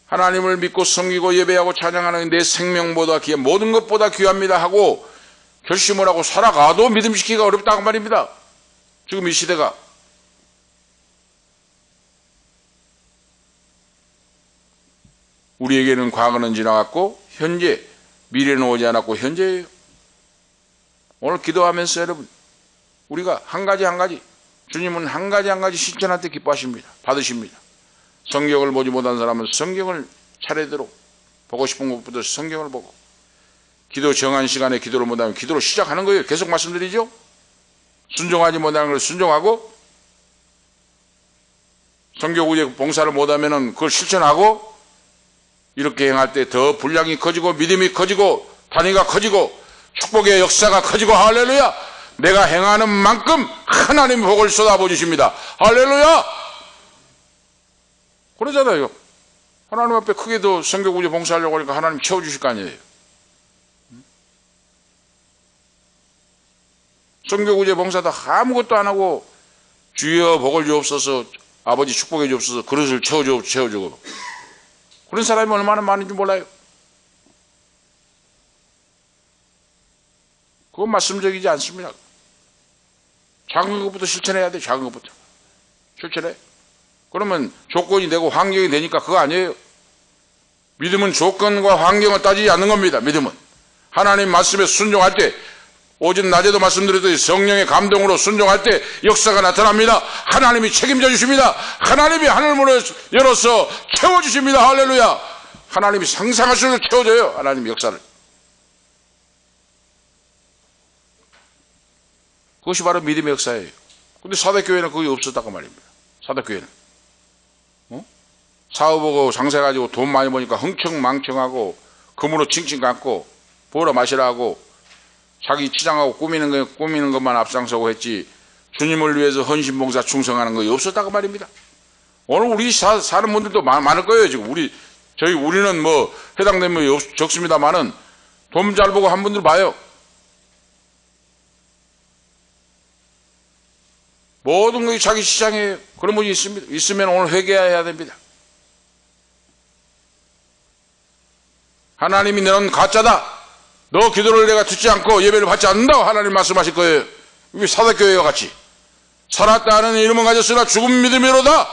하나님을 믿고 섬기고 예배하고 찬양하는 내 생명보다 귀한 모든 것보다 귀합니다 하고 결심을 하고 살아가도 믿음 지키기가 어렵다고 말입니다. 지금 이 시대가. 우리에게는 과거는 지나갔고 현재, 미래는 오지 않았고 현재예요. 오늘 기도하면서 여러분, 우리가 한 가지 주님은 한 가지 실천할 때 기뻐하십니다. 받으십니다. 성경을 보지 못한 사람은 성경을 차례대로 보고 싶은 것부터 성경을 보고, 기도 정한 시간에 기도를 못하면 기도를 시작하는 거예요. 계속 말씀드리죠. 순종하지 못하는 걸 순종하고, 성교구제 봉사를 못하면 그걸 실천하고, 이렇게 행할 때 더 분량이 커지고 믿음이 커지고 단위가 커지고 축복의 역사가 커지고, 할렐루야! 내가 행하는 만큼 하나님 복을 쏟아부어 주십니다. 할렐루야! 그러잖아요. 하나님 앞에 크게 더 성교구제 봉사하려고 하니까 하나님 채워주실 거 아니에요. 성교구제 봉사도 아무것도 안 하고 주여 복을 주옵소서, 아버지 축복해 주옵소서, 그릇을 채워주고 그런 사람이 얼마나 많은지 몰라요. 그건 말씀적이지 않습니다. 작은 것부터 실천해야 돼. 작은 것부터 실천해. 그러면 조건이 되고 환경이 되니까 그거 아니에요. 믿음은 조건과 환경을 따지지 않는 겁니다. 믿음은 하나님 말씀에 순종할 때, 오전 낮에도 말씀드렸듯이 성령의 감동으로 순종할 때 역사가 나타납니다. 하나님이 책임져 주십니다. 하나님이 하늘문을 열어서 채워주십니다. 할렐루야! 하나님이 상상할 수 없이 채워줘요. 하나님 역사를. 그것이 바로 믿음의 역사예요. 근데 사대교회는 그게 없었다고 말입니다. 사대교회는 사업하고 장사해가지고 돈 많이 버니까 흥청망청하고 금으로 칭칭 감고 보러 마시라 하고 자기 치장하고 꾸미는 것만 앞장서고 했지, 주님을 위해서 헌신봉사 충성하는 거 없었다고 말입니다. 오늘 우리 사는 분들도 많을 거예요. 지금 우리는 뭐 해당되면 적습니다만은 돈 잘 보고 한 분들 봐요. 모든 것이 자기 시장에 그런 분이 있습니다. 있으면 오늘 회개해야 됩니다. 하나님이 너는 가짜다, 너 기도를 내가 듣지 않고 예배를 받지 않는다고 하나님 말씀하실 거예요. 이게 사대교회와 같이 살았다 하는 이름은 가졌으나 죽은 믿음이로다.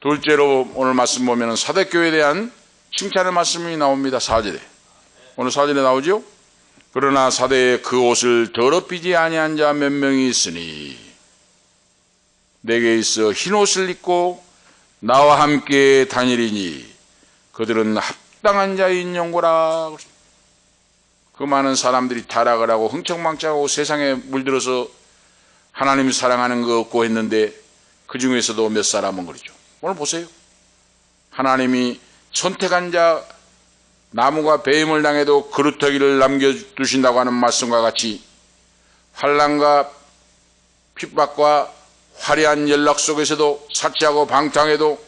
둘째로 오늘 말씀 보면 사대교회에 대한 칭찬의 말씀이 나옵니다. 4절에. 오늘 4절에 나오죠. 그러나 사대에 그 옷을 더럽히지 아니한 자 몇 명이 있으니 내게 있어 흰 옷을 입고 나와 함께 다니리니 그들은 합당한 자인 영고라. 그 많은 사람들이 타락을 하고 흥청망청하고 세상에 물들어서 하나님 사랑하는 거 없고 했는데 그 중에서도 몇 사람은 그러죠. 오늘 보세요. 하나님이 선택한 자, 나무가 배임을 당해도 그루터기를 남겨두신다고 하는 말씀과 같이 환난과 핍박과 화려한 연락 속에서도 사치하고 방탕해도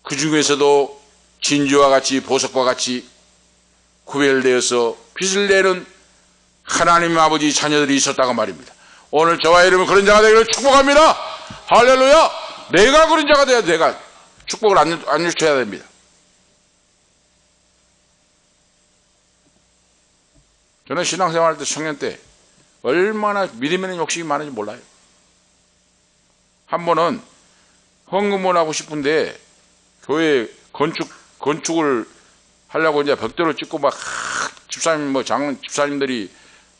그 중에서도 진주와 같이 보석과 같이 구별되어서 빛을 내는 하나님 아버지 자녀들이 있었다고 말입니다. 오늘 저와 여러분 그런 자가 되기를 축복합니다. 할렐루야! 내가 그런 자가 돼야 내가 축복을 안 유쳐야 됩니다. 저는 신앙생활 때 청년 때 얼마나 믿음에는 욕심이 많은지 몰라요. 한 번은 헌금을 하고 싶은데 교회 건축을 하려고 이제 벽돌을 찍고 막 집사님들이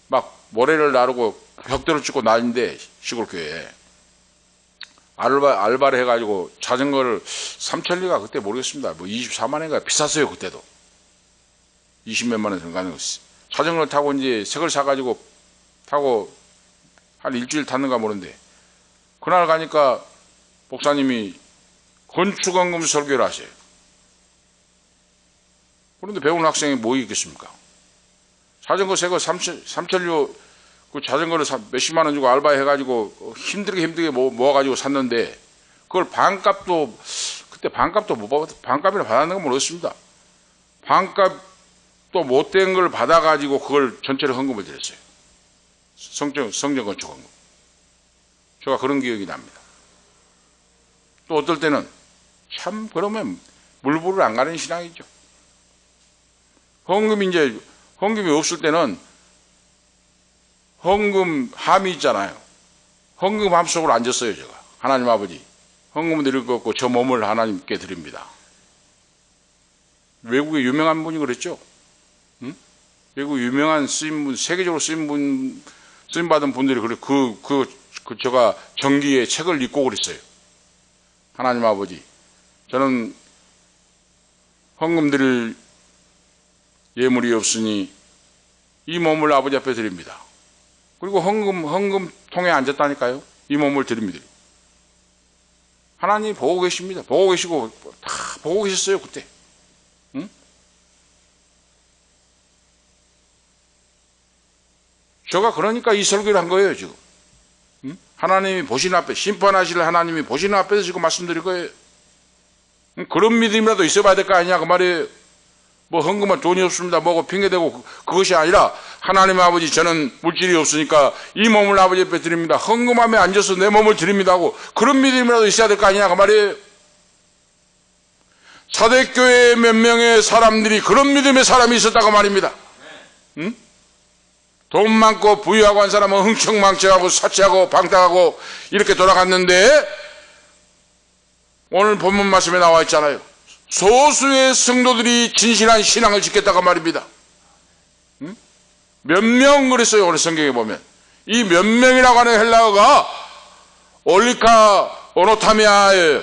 막 모래를 나르고 벽돌을 찍고 나는데 시골 교회에 알바를 해가지고 자전거를 3천리가 그때 모르겠습니다. 뭐 24만 원인가 비쌌어요. 그때도 20몇만 원 들어가는 거. 자전거를 타고 이제 색을 사가지고 타고 한 일주일 탔는가 모르는데 그날 가니까 목사님이 건축원금 설교를 하세요. 그런데 배우는 학생이 뭐 있겠습니까? 자전거 새거 3천료 그 자전거를 몇십만 원 주고 알바해가지고 힘들게 모아가지고 샀는데 그걸 반값도 그때 반값도 못 받았, 반값이나 받았는 건 모르겠습니다. 반값도 못된 걸 받아가지고 그걸 전체를 헌금을 드렸어요. 성전 건축 헌금. 제가 그런 기억이 납니다. 또 어떨 때는 참 그러면 물불을 안 가는 신앙이죠. 헌금이 없을 때는 헌금 함이 있잖아요. 헌금 함 속으로 앉았어요, 제가. 하나님 아버지, 헌금을 드릴 것 없고 저 몸을 하나님께 드립니다. 외국에 유명한 분이 그랬죠. 응? 외국 유명한 세계적으로 쓰임받은 분들이 그래, 제가 정기에 책을 읽고 그랬어요. 하나님 아버지, 저는 헌금 드릴 예물이 없으니 이 몸을 아버지 앞에 드립니다. 그리고 헌금통에 앉았다니까요. 이 몸을 드립니다. 하나님 보고 계십니다. 보고 계시고 다 보고 계셨어요, 그때. 응? 제가 그러니까 이 설교를 한 거예요, 지금. 응? 하나님이 보시는 앞에, 심판하실 하나님이 보시는 앞에서 지금 말씀드릴 거예요. 응? 그런 믿음이라도 있어봐야 될 거 아니냐, 그 말이에요. 뭐 헌금은 돈이 없습니다. 뭐고 핑계대고 그것이 아니라 하나님 아버지 저는 물질이 없으니까 이 몸을 아버지 앞에 드립니다. 헌금함에 앉아서 내 몸을 드립니다 하고 그런 믿음이라도 있어야 될 거 아니냐 그 말이에요. 사대교회 몇 명의 사람들이 그런 믿음의 사람이 있었다고 말입니다. 응? 돈 많고 부유하고 한 사람은 흥청망청하고 사치하고 방탕하고 이렇게 돌아갔는데 오늘 본문 말씀에 나와 있잖아요. 소수의 성도들이 진실한 신앙을 지켰다고 말입니다. 응? 몇 명 그랬어요. 오늘 성경에 보면 이 몇 명이라고 하는 헬라어가 올리카 오노타미아예요.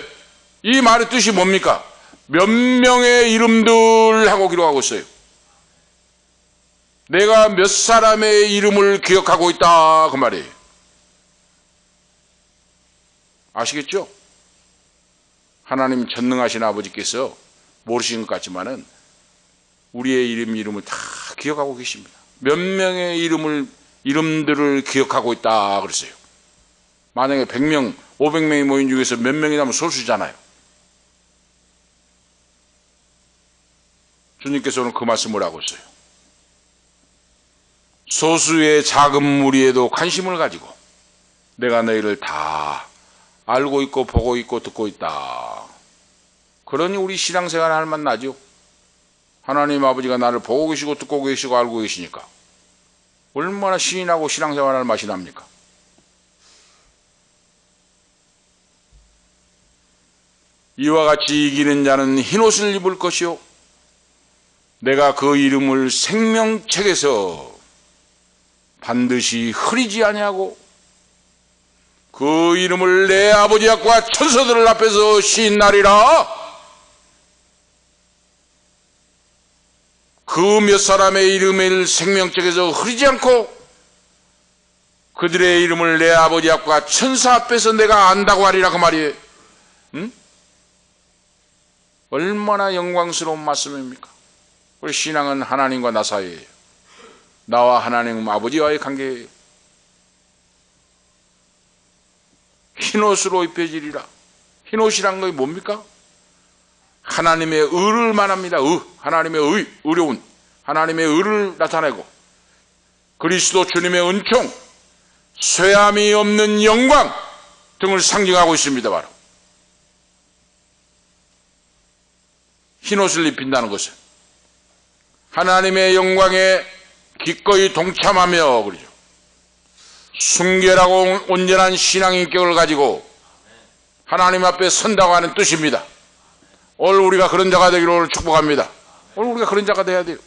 이 말의 뜻이 뭡니까? 몇 명의 이름들 하고 기록하고 있어요. 내가 몇 사람의 이름을 기억하고 있다 그 말이에요. 아시겠죠? 하나님 전능하신 아버지께서 모르시는 것 같지만은 우리의 이름을 다 기억하고 계십니다. 몇 명의 이름들을 기억하고 있다 그랬어요. 만약에 100명, 500명이 모인 중에서 몇 명이라면 소수잖아요. 주님께서 오늘 그 말씀을 하고 있어요. 소수의 작은 무리에도 관심을 가지고 내가 너희를 다 알고 있고 보고 있고 듣고 있다. 그러니 우리 신앙생활 할 만나죠. 하나님 아버지가 나를 보고 계시고 듣고 계시고 알고 계시니까 얼마나 시인하고 신앙생활 할 맛이 납니까? 이와 같이 이기는 자는 흰옷을 입을 것이요 내가 그 이름을 생명책에서 반드시 흐리지 아니하고 그 이름을 내 아버지 앞과 천사들 앞에서 시인하리라. 그 몇 사람의 이름을 생명책에서 흐리지 않고 그들의 이름을 내 아버지 앞과 천사 앞에서 내가 안다고 하리라 그 말이에요. 응? 얼마나 영광스러운 말씀입니까? 우리 신앙은 하나님과 나 사이예요. 나와 하나님 아버지와의 관계예요. 흰옷으로 입혀지리라. 흰옷이란 게 뭡니까? 하나님의 의를 말합니다. 하나님의 의로운 하나님의 의를 나타내고 그리스도 주님의 은총, 쇠함이 없는 영광 등을 상징하고 있습니다. 바로 흰옷을 입힌다는 것은 하나님의 영광에 기꺼이 동참하며 그러죠. 순결하고 온전한 신앙인격을 가지고 하나님 앞에 선다고 하는 뜻입니다. 오늘 우리가 그런 자가 되기를 축복합니다. 오늘 우리가 그런 자가 돼야 돼요.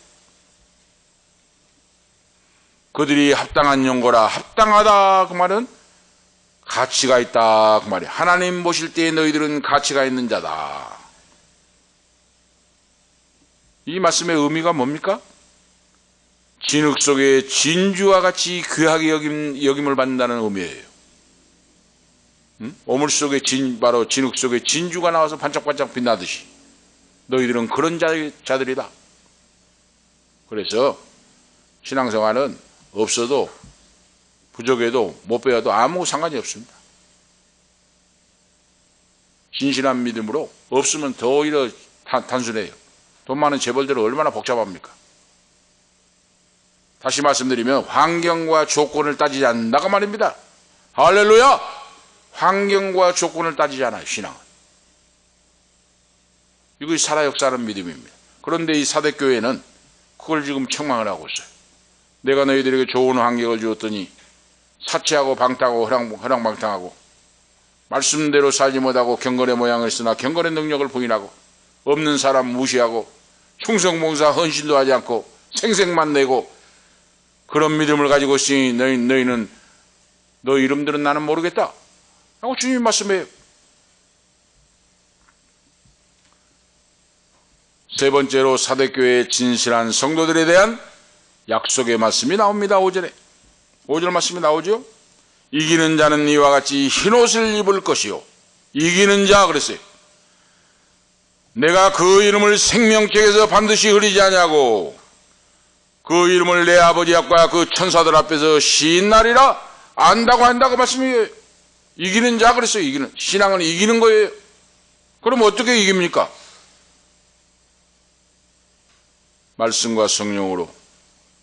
그들이 합당한 연고라. 합당하다 그 말은 가치가 있다 그 말이에요. 하나님 보실 때 너희들은 가치가 있는 자다. 이 말씀의 의미가 뭡니까? 진흙 속에 진주와 같이 귀하게 여김을 받는다는 의미예요. 오물 속에 바로 진흙 속에 진주가 나와서 반짝반짝 빛나듯이 너희들은 그런 자들이다. 그래서 신앙생활은 없어도 부족해도 못 배워도 아무 상관이 없습니다. 진실한 믿음으로 없으면 더 오히려 단순해요. 돈 많은 재벌들은 얼마나 복잡합니까? 다시 말씀드리면 환경과 조건을 따지지 않는다고 말입니다. 할렐루야! 환경과 조건을 따지지 않아요, 신앙은. 이것이 살아 역사하는 믿음입니다. 그런데 이 사대교회는 그걸 지금 책망을 하고 있어요. 내가 너희들에게 좋은 환경을 주었더니 사치하고 방탕하고 허랑방탕하고 말씀대로 살지 못하고 경건의 모양을 쓰나 경건의 능력을 부인하고 없는 사람 무시하고 충성봉사 헌신도 하지 않고 생색만 내고 그런 믿음을 가지고 있으니 너희는 너 이름들은 나는 모르겠다 하고 주님이 말씀해요. 세 번째로 사대교회의 진실한 성도들에 대한 약속의 말씀이 나옵니다. 5절에 5절 말씀이 나오죠. 이기는 자는 이와 같이 흰옷을 입을 것이요. 이기는 자 그랬어요. 내가 그 이름을 생명책에서 반드시 흐리지 아니하고 그 이름을 내 아버지 앞과 그 천사들 앞에서 시인하리라 안다고 말씀이에요. 이기는 자 그랬어요. 이기는 신앙은 이기는 거예요. 그럼 어떻게 이깁니까? 말씀과 성령으로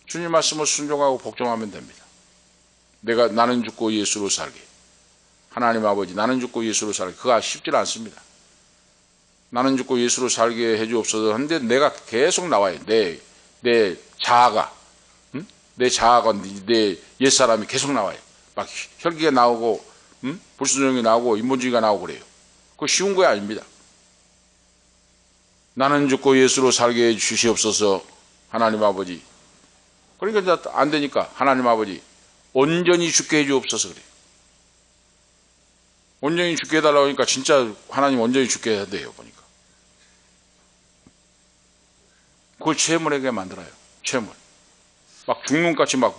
주님 말씀을 순종하고 복종하면 됩니다. 나는 죽고 예수로 살게. 하나님 아버지 나는 죽고 예수로 살게. 그거 쉽지 않습니다. 나는 죽고 예수로 살게 해주옵소서 하는데 내가 계속 나와요. 내 자아가 내 옛사람이 계속 나와요. 막 혈기가 나오고 불순종이 나오고 인본주의가 나오고 그래요. 그거 쉬운 거 아닙니다. 나는 죽고 예수로 살게 해주시옵소서 하나님 아버지. 그러니까 안 되니까 하나님 아버지 온전히 죽게 해주옵소서 그래요. 온전히 죽게 해달라고 하니까 진짜 하나님 온전히 죽게 해야 돼요. 보니까 그걸 체험하게 만들어요. 체험을 막 죽는같이 막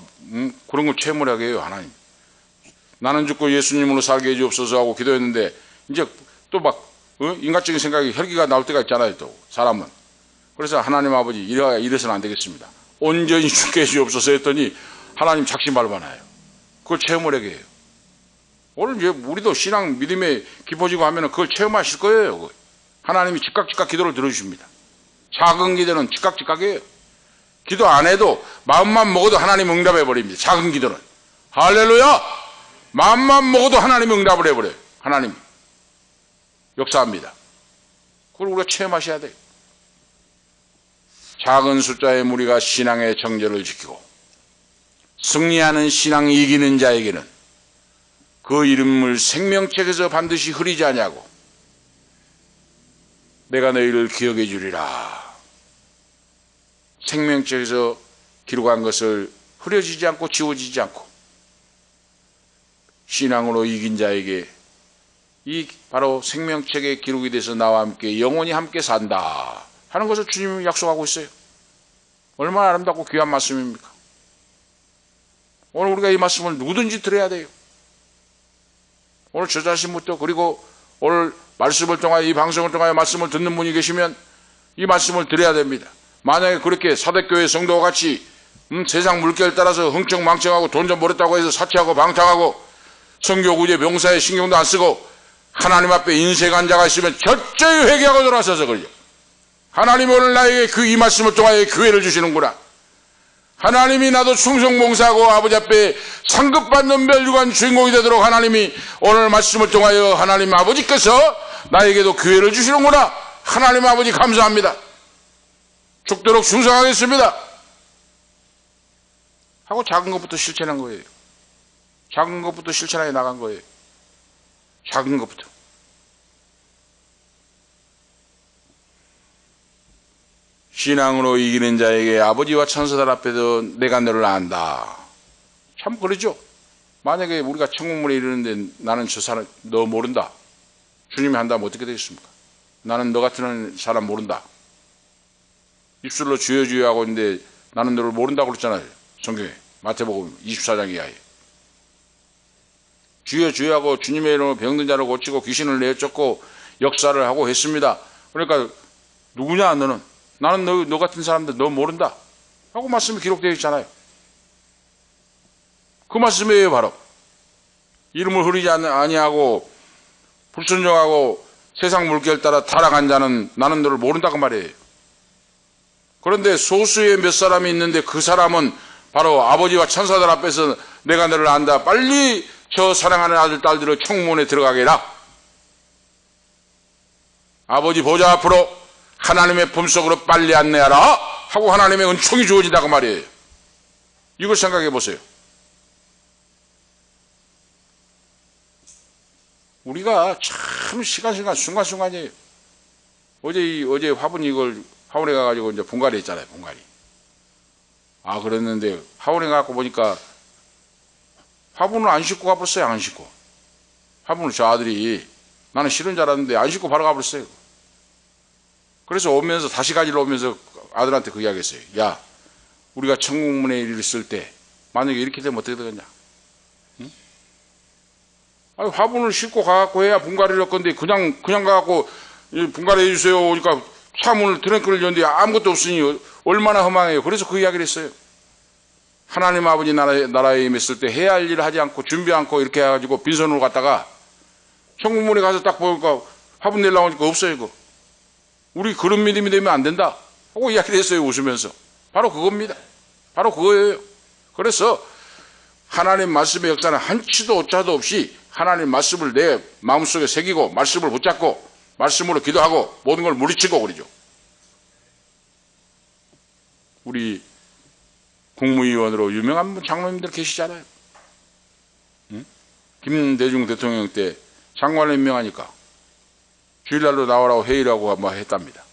그런 걸 체험하게 해요. 하나님 나는 죽고 예수님으로 살게 해주옵소서 하고 기도했는데 이제 또 막 인간적인 생각이 혈기가 나올 때가 있잖아요. 또 사람은. 그래서 하나님 아버지 이래서는 안 되겠습니다. 온전히 죽게 해주옵소서 했더니 하나님 작심발로 많아요. 그걸 체험하게 해요. 오늘 이제 우리도 신앙 믿음에 깊어지고 하면 그걸 체험하실 거예요. 하나님이 즉각 기도를 들어주십니다. 작은 기도는 즉각이에요. 기도 안 해도 마음만 먹어도 하나님 응답해 버립니다. 작은 기도는. 할렐루야! 마음만 먹어도 하나님 응답을 해버려요. 하나님 역사합니다. 그걸 우리가 체험하셔야 돼요. 작은 숫자의 무리가 신앙의 정절을 지키고 승리하는 신앙이 이기는 자에게는 그 이름을 생명책에서 반드시 흐리지 아니하고 내가 너희를 기억해 주리라. 생명책에서 기록한 것을 흐려지지 않고 지워지지 않고 신앙으로 이긴 자에게 이 바로 생명책에 기록이 돼서 나와 함께 영원히 함께 산다 하는 것을 주님이 약속하고 있어요. 얼마나 아름답고 귀한 말씀입니까? 오늘 우리가 이 말씀을 누구든지 들어야 돼요. 오늘 저 자신부터 그리고 오늘 말씀을 통하여 이 방송을 통하여 말씀을 듣는 분이 계시면 이 말씀을 드려야 됩니다. 만약에 그렇게 사대교회 성도와 같이 세상 물결 따라서 흥청망청하고 돈 좀 벌었다고 해서 사치하고 방탕하고 성교 구제 명사에 신경도 안 쓰고 하나님 앞에 인색한 자가 있으면 철저히 회개하고 돌아서서 그래요. 하나님 오늘 나에게 이 말씀을 통하여 기회를 주시는구나. 하나님이 나도 충성봉사하고 아버지 앞에 상급받는 멸류관 주인공이 되도록 하나님이 오늘 말씀을 통하여 하나님 아버지께서 나에게도 기회를 주시는구나. 하나님 아버지 감사합니다. 죽도록 충성하겠습니다 하고 작은 것부터 실천한 거예요. 작은 것부터 실천하여 나간 거예요. 작은 것부터. 신앙으로 이기는 자에게 아버지와 천사들 앞에서 내가 너를 안다. 참 그러죠. 만약에 우리가 천국문에 이르는데 나는 저 사람 너 모른다. 주님이 한다면 어떻게 되겠습니까? 나는 너 같은 사람 모른다. 입술로 주여 주여 하고 있는데 나는 너를 모른다고 그랬잖아요. 성경에 마태복음 24장 이하에. 주여 주여 하고 주님의 이름으로 병든 자를 고치고 귀신을 내쫓고 역사를 하고 했습니다. 그러니까 누구냐 너는? 나는 너 같은 사람들 너 모른다 하고 말씀이 기록되어 있잖아요. 그 말씀이에요. 바로 이름을 흐리지 아니하고 불순종하고 세상 물결 따라 타락한 자는 나는 너를 모른다고 말이에요. 그런데 소수의 몇 사람이 있는데 그 사람은 바로 아버지와 천사들 앞에서 내가 너를 안다. 빨리 저 사랑하는 아들 딸들을 청문에 들어가게 해라. 아버지 보좌 앞으로 하나님의 품속으로 빨리 안내하라 하고 하나님의 은총이 주어진다고 말이에요. 이걸 생각해 보세요. 우리가 참 시간순간 순간순간이에요. 어제 화분 이걸 화원에 가가지고 이제 분갈이 했잖아요. 분갈이. 아, 그랬는데 화원에 가갖고 보니까 화분을 안 싣고 가버렸어요. 안 싣고. 화분을 저 아들이 나는 싫은 줄 알았는데 안 싣고 바로 가버렸어요. 그래서 오면서 다시 가지러 오면서 아들한테 그 이야기 했어요. 야, 우리가 천국문에 이르렀을 때 만약에 이렇게 되면 어떻게 되겠냐? 응? 아니, 화분을 싣고 가갖고 해야 분갈이를 할 건데 그냥 가갖고 분갈이 해주세요. 그러니까 차문을 트렁크를 열는데 아무것도 없으니 얼마나 허망해요. 그래서 그 이야기를 했어요. 하나님 아버지 나라에 임했을 때 해야 할 일을 하지 않고 준비 않고 이렇게 해가지고 빈손으로 갔다가 천국문에 가서 딱 보니까 화분 내려고 하니까 없어요. 이거. 우리 그런 믿음이 되면 안 된다 하고 이야기를 했어요. 웃으면서. 바로 그겁니다. 바로 그거예요. 그래서 하나님 말씀의 역사는 한치도 오차도 없이 하나님 말씀을 내 마음속에 새기고 말씀을 붙잡고 말씀으로 기도하고 모든 걸 물리치고 그러죠. 우리 국무위원으로 유명한 장로님들 계시잖아요. 응? 김대중 대통령 때 장관을 임명하니까 주일날로 나오라고 회의라고 뭐 했답니다.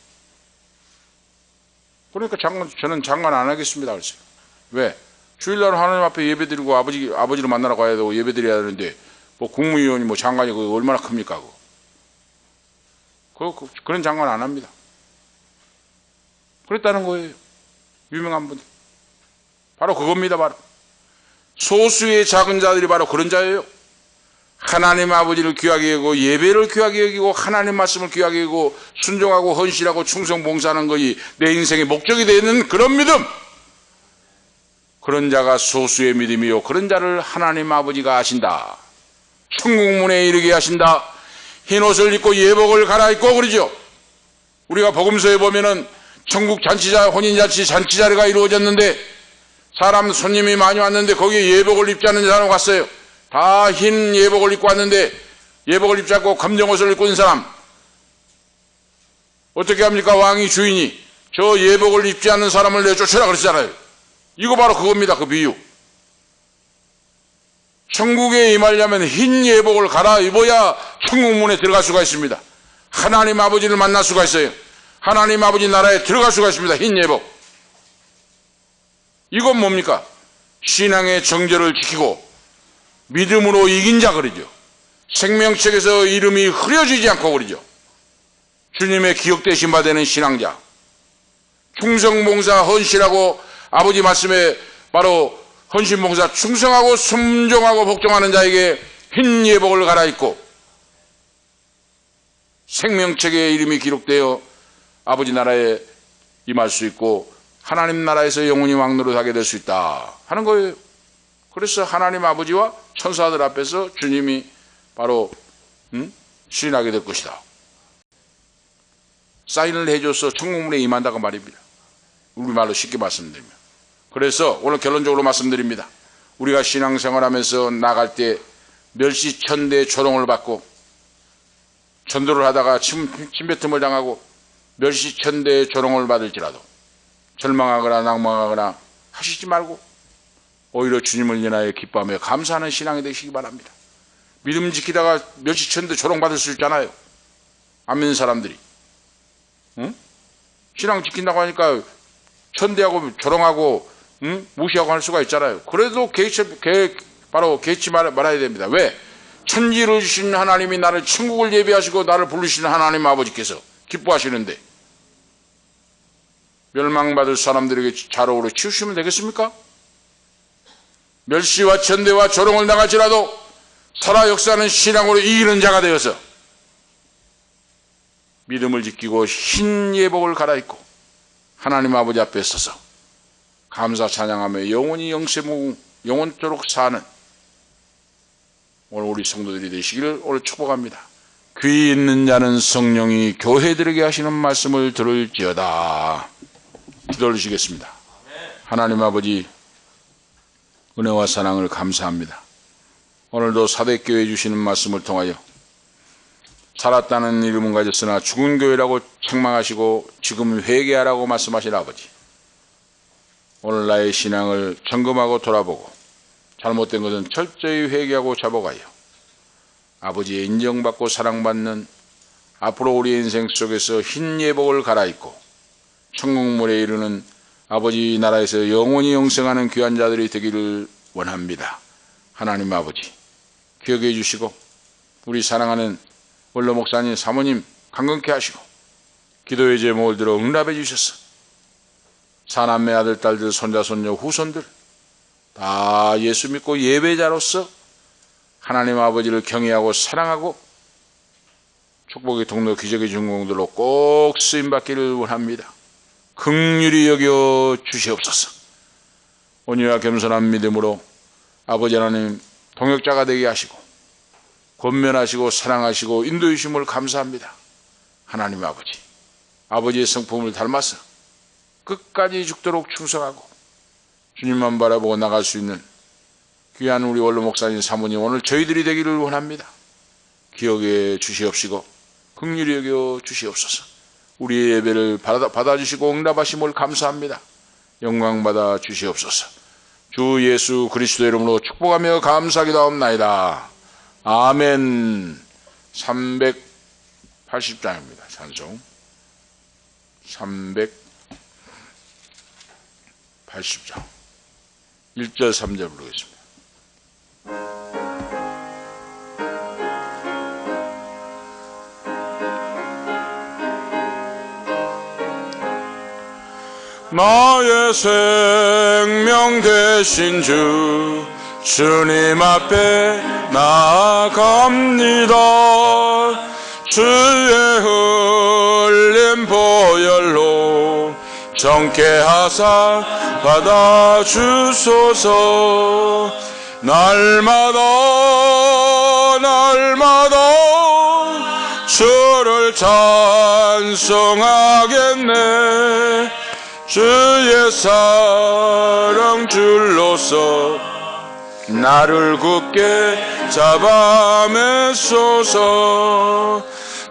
그러니까 저는 장관 안 하겠습니다. 그랬어요. 왜? 주일날 하나님 앞에 예배드리고 아버지를 만나러 가야 되고 예배드려야 되는데 뭐 국무위원이 뭐 장관이 그거 얼마나 큽니까? 그런 장관 안 합니다. 그랬다는 거예요. 유명한 분들. 바로 그겁니다. 바로 소수의 작은 자들이 바로 그런 자예요. 하나님 아버지를 귀하게 여기고 예배를 귀하게 여기고 하나님 말씀을 귀하게 여기고 순종하고 헌신하고 충성 봉사하는 것이 내 인생의 목적이 되는 그런 믿음. 그런 자가 소수의 믿음이요. 그런 자를 하나님 아버지가 아신다. 천국문에 이르게 하신다. 흰옷을 입고 예복을 갈아입고 그러죠. 우리가 복음서에 보면은 천국 잔치자 혼인잔치 잔치 자리가 이루어졌는데 사람 손님이 많이 왔는데 거기에 예복을 입지 않는 사람 갔어요. 다 흰 예복을 입고 왔는데 예복을 입지 않고 검정옷을 입고 있는 사람 어떻게 합니까? 왕이 주인이 저 예복을 입지 않는 사람을 내쫓으라 그랬잖아요. 이거 바로 그겁니다. 그 비유. 천국에 임하려면 흰 예복을 갈아입어야 천국문에 들어갈 수가 있습니다. 하나님 아버지를 만날 수가 있어요. 하나님 아버지 나라에 들어갈 수가 있습니다. 흰 예복. 이건 뭡니까? 신앙의 정절을 지키고 믿음으로 이긴 자 그러죠. 생명책에서 이름이 흐려지지 않고 그러죠. 주님의 기억되신 바 되는 신앙자. 충성봉사 헌신하고 아버지 말씀에 바로 헌신봉사 충성하고 순종하고 복종하는 자에게 흰 예복을 갈아입고 생명책에 이름이 기록되어 아버지 나라에 임할 수 있고 하나님 나라에서 영원히 왕노릇하게 될 수 있다 하는 거예요. 그래서 하나님 아버지와 천사들 앞에서 주님이 바로 시인하게 될 것이다. 사인을 해줘서 천국문에 임한다고 말입니다. 우리말로 쉽게 말씀드리면. 그래서 오늘 결론적으로 말씀드립니다. 우리가 신앙생활하면서 나갈 때 멸시천대의 조롱을 받고 전도를 하다가 침뱉음을 당하고 멸시천대의 조롱을 받을지라도 절망하거나 낭망하거나 하시지 말고 오히려 주님을 인하여 기뻐하며 감사하는 신앙이 되시기 바랍니다. 믿음 지키다가 멸시천대 조롱받을 수 있잖아요. 안 믿는 사람들이. 응? 신앙 지킨다고 하니까 천대하고 조롱하고 무시하고 할 수가 있잖아요. 그래도 바로 개치 말아야 됩니다. 왜? 천지를 주신 하나님이 나를 천국을 예비하시고 나를 부르시는 하나님 아버지께서 기뻐하시는데 멸망받을 사람들에게 자로우로 치우시면 되겠습니까? 멸시와 천대와 조롱을 당할지라도 살아 역사하는 신앙으로 이기는 자가 되어서 믿음을 지키고 흰 예복을 갈아입고 하나님 아버지 앞에 서서 감사 찬양하며 영원히 영세무궁 영원토록 사는 오늘 우리 성도들이 되시기를 오늘 축복합니다. 귀 있는 자는 성령이 교회들에게 하시는 말씀을 들을지어다. 기도를 주시겠습니다. 하나님 아버지, 은혜와 사랑을 감사합니다. 오늘도 사대교회 주시는 말씀을 통하여 살았다는 이름은 가졌으나 죽은 교회라고 책망하시고 지금 회개하라고 말씀하신 아버지, 오늘 나의 신앙을 점검하고 돌아보고 잘못된 것은 철저히 회개하고 잡아가요. 아버지의 인정받고 사랑받는 앞으로 우리 인생 속에서 흰 예복을 갈아입고 천국문에 이르는 아버지 나라에서 영원히 영생하는 귀한 자들이 되기를 원합니다. 하나님 아버지, 기억해 주시고 우리 사랑하는 원로 목사님 사모님 강건케 하시고 기도의 제목을 들어 응답해 주셔서 사남매 아들 딸들 손자 손녀 후손들 다 예수 믿고 예배자로서 하나님 아버지를 경외하고 사랑하고 축복의 통로 기적의 중공들로 꼭 쓰임받기를 원합니다. 긍휼히 여겨 주시옵소서. 온유와 겸손한 믿음으로 아버지 하나님 동역자가 되게 하시고 권면하시고 사랑하시고 인도해 주심을 감사합니다. 하나님 아버지, 아버지의 성품을 닮아서 끝까지 죽도록 충성하고 주님만 바라보고 나갈 수 있는 귀한 우리 원로 목사님 사모님 오늘 저희들이 되기를 원합니다. 기억해 주시옵시고 긍휼히 여겨 주시옵소서. 우리의 예배를 받아주시고 응답하심을 감사합니다. 영광 받아 주시옵소서. 주 예수 그리스도의 이름으로 축복하며 감사기도하옵나이다. 아멘. 380장입니다. 찬송 380장 1절 3절 부르겠습니다. 나의 생명 되신 주 주님 앞에 나아갑니다. 주의 흘린 보혈로 정케 하사 받아주소서. 날마다 주를 찬송하겠네. 주의 사랑 줄로서 나를 굳게 잡아매소서.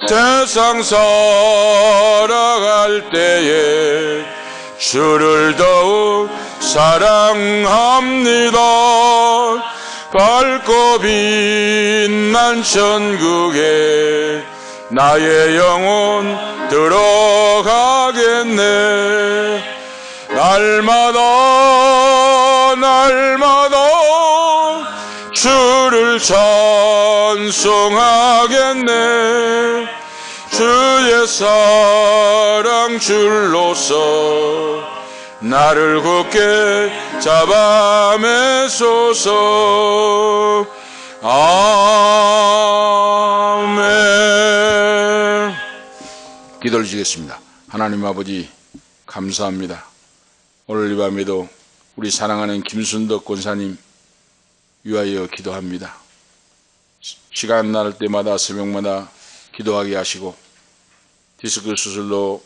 세상 살아갈 때에 주를 더욱 사랑합니다. 밝고 빛난 천국에 나의 영혼 들어가겠네. 날마다 주를 찬송하겠네. 주의 사랑 줄로서 나를 굳게 잡아매소서. 아멘. 기도를 드리겠습니다. 하나님 아버지 감사합니다. 오늘 이 밤에도 우리 사랑하는 김순덕 권사님 위하여 기도합니다. 시간 날 때마다 새벽마다 기도하게 하시고 디스크 수술로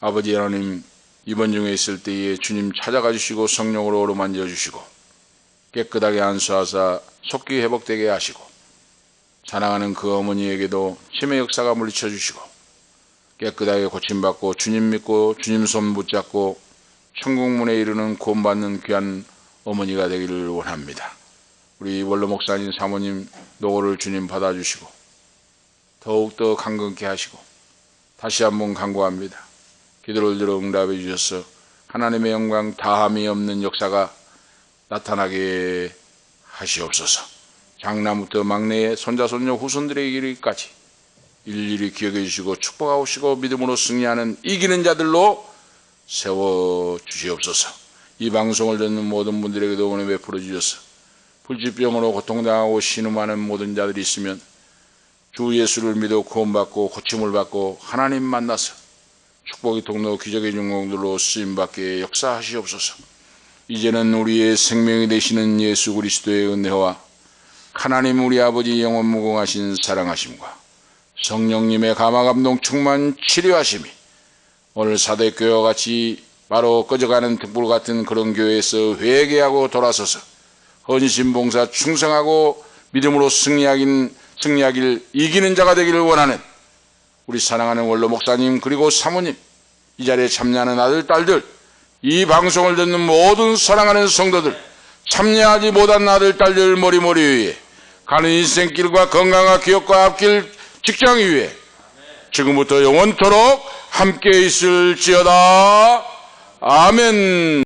아버지 하나님 입원 중에 있을 때에 주님 찾아가 주시고 성령으로 어루만져 주시고 깨끗하게 안수하사 속기 회복되게 하시고 사랑하는 그 어머니에게도 치매 역사가 물리쳐 주시고 깨끗하게 고침받고 주님 믿고 주님 손 붙잡고 천국문에 이르는 구원받는 귀한 어머니가 되기를 원합니다. 우리 원로 목사님 사모님 노고를 주님 받아주시고 더욱더 강건케 하시고 다시 한번 간구합니다. 기도를 들어 응답해 주셔서 하나님의 영광 다함이 없는 역사가 나타나게 하시옵소서. 장남부터 막내의 손자 손녀 후손들의 이르기까지 일일이 기억해 주시고 축복하시고 믿음으로 승리하는 이기는 자들로 세워 주시옵소서. 이 방송을 듣는 모든 분들에게도 은혜 베풀어 주셔서 불치병으로 고통당하고 신음하는 모든 자들이 있으면 주 예수를 믿어 구원받고 고침을 받고 하나님 만나서 축복의 통로 기적의 중공들로 쓰임받게 역사하시옵소서. 이제는 우리의 생명이 되시는 예수 그리스도의 은혜와 하나님 우리 아버지 영원 무궁하신 사랑하심과 성령님의 감화감동 충만 치료하심이 오늘 사대교회와 같이 바로 꺼져가는 등불 같은 그런 교회에서 회개하고 돌아서서 헌신봉사 충성하고 믿음으로 승리하길 이기는 자가 되기를 원하는 우리 사랑하는 원로 목사님 그리고 사모님, 이 자리에 참여하는 아들 딸들, 이 방송을 듣는 모든 사랑하는 성도들, 참여하지 못한 아들 딸들 머리머리 위에 가는 인생길과 건강과 기업과 앞길 직장 위에 지금부터 영원토록 함께 있을지어다. 아멘.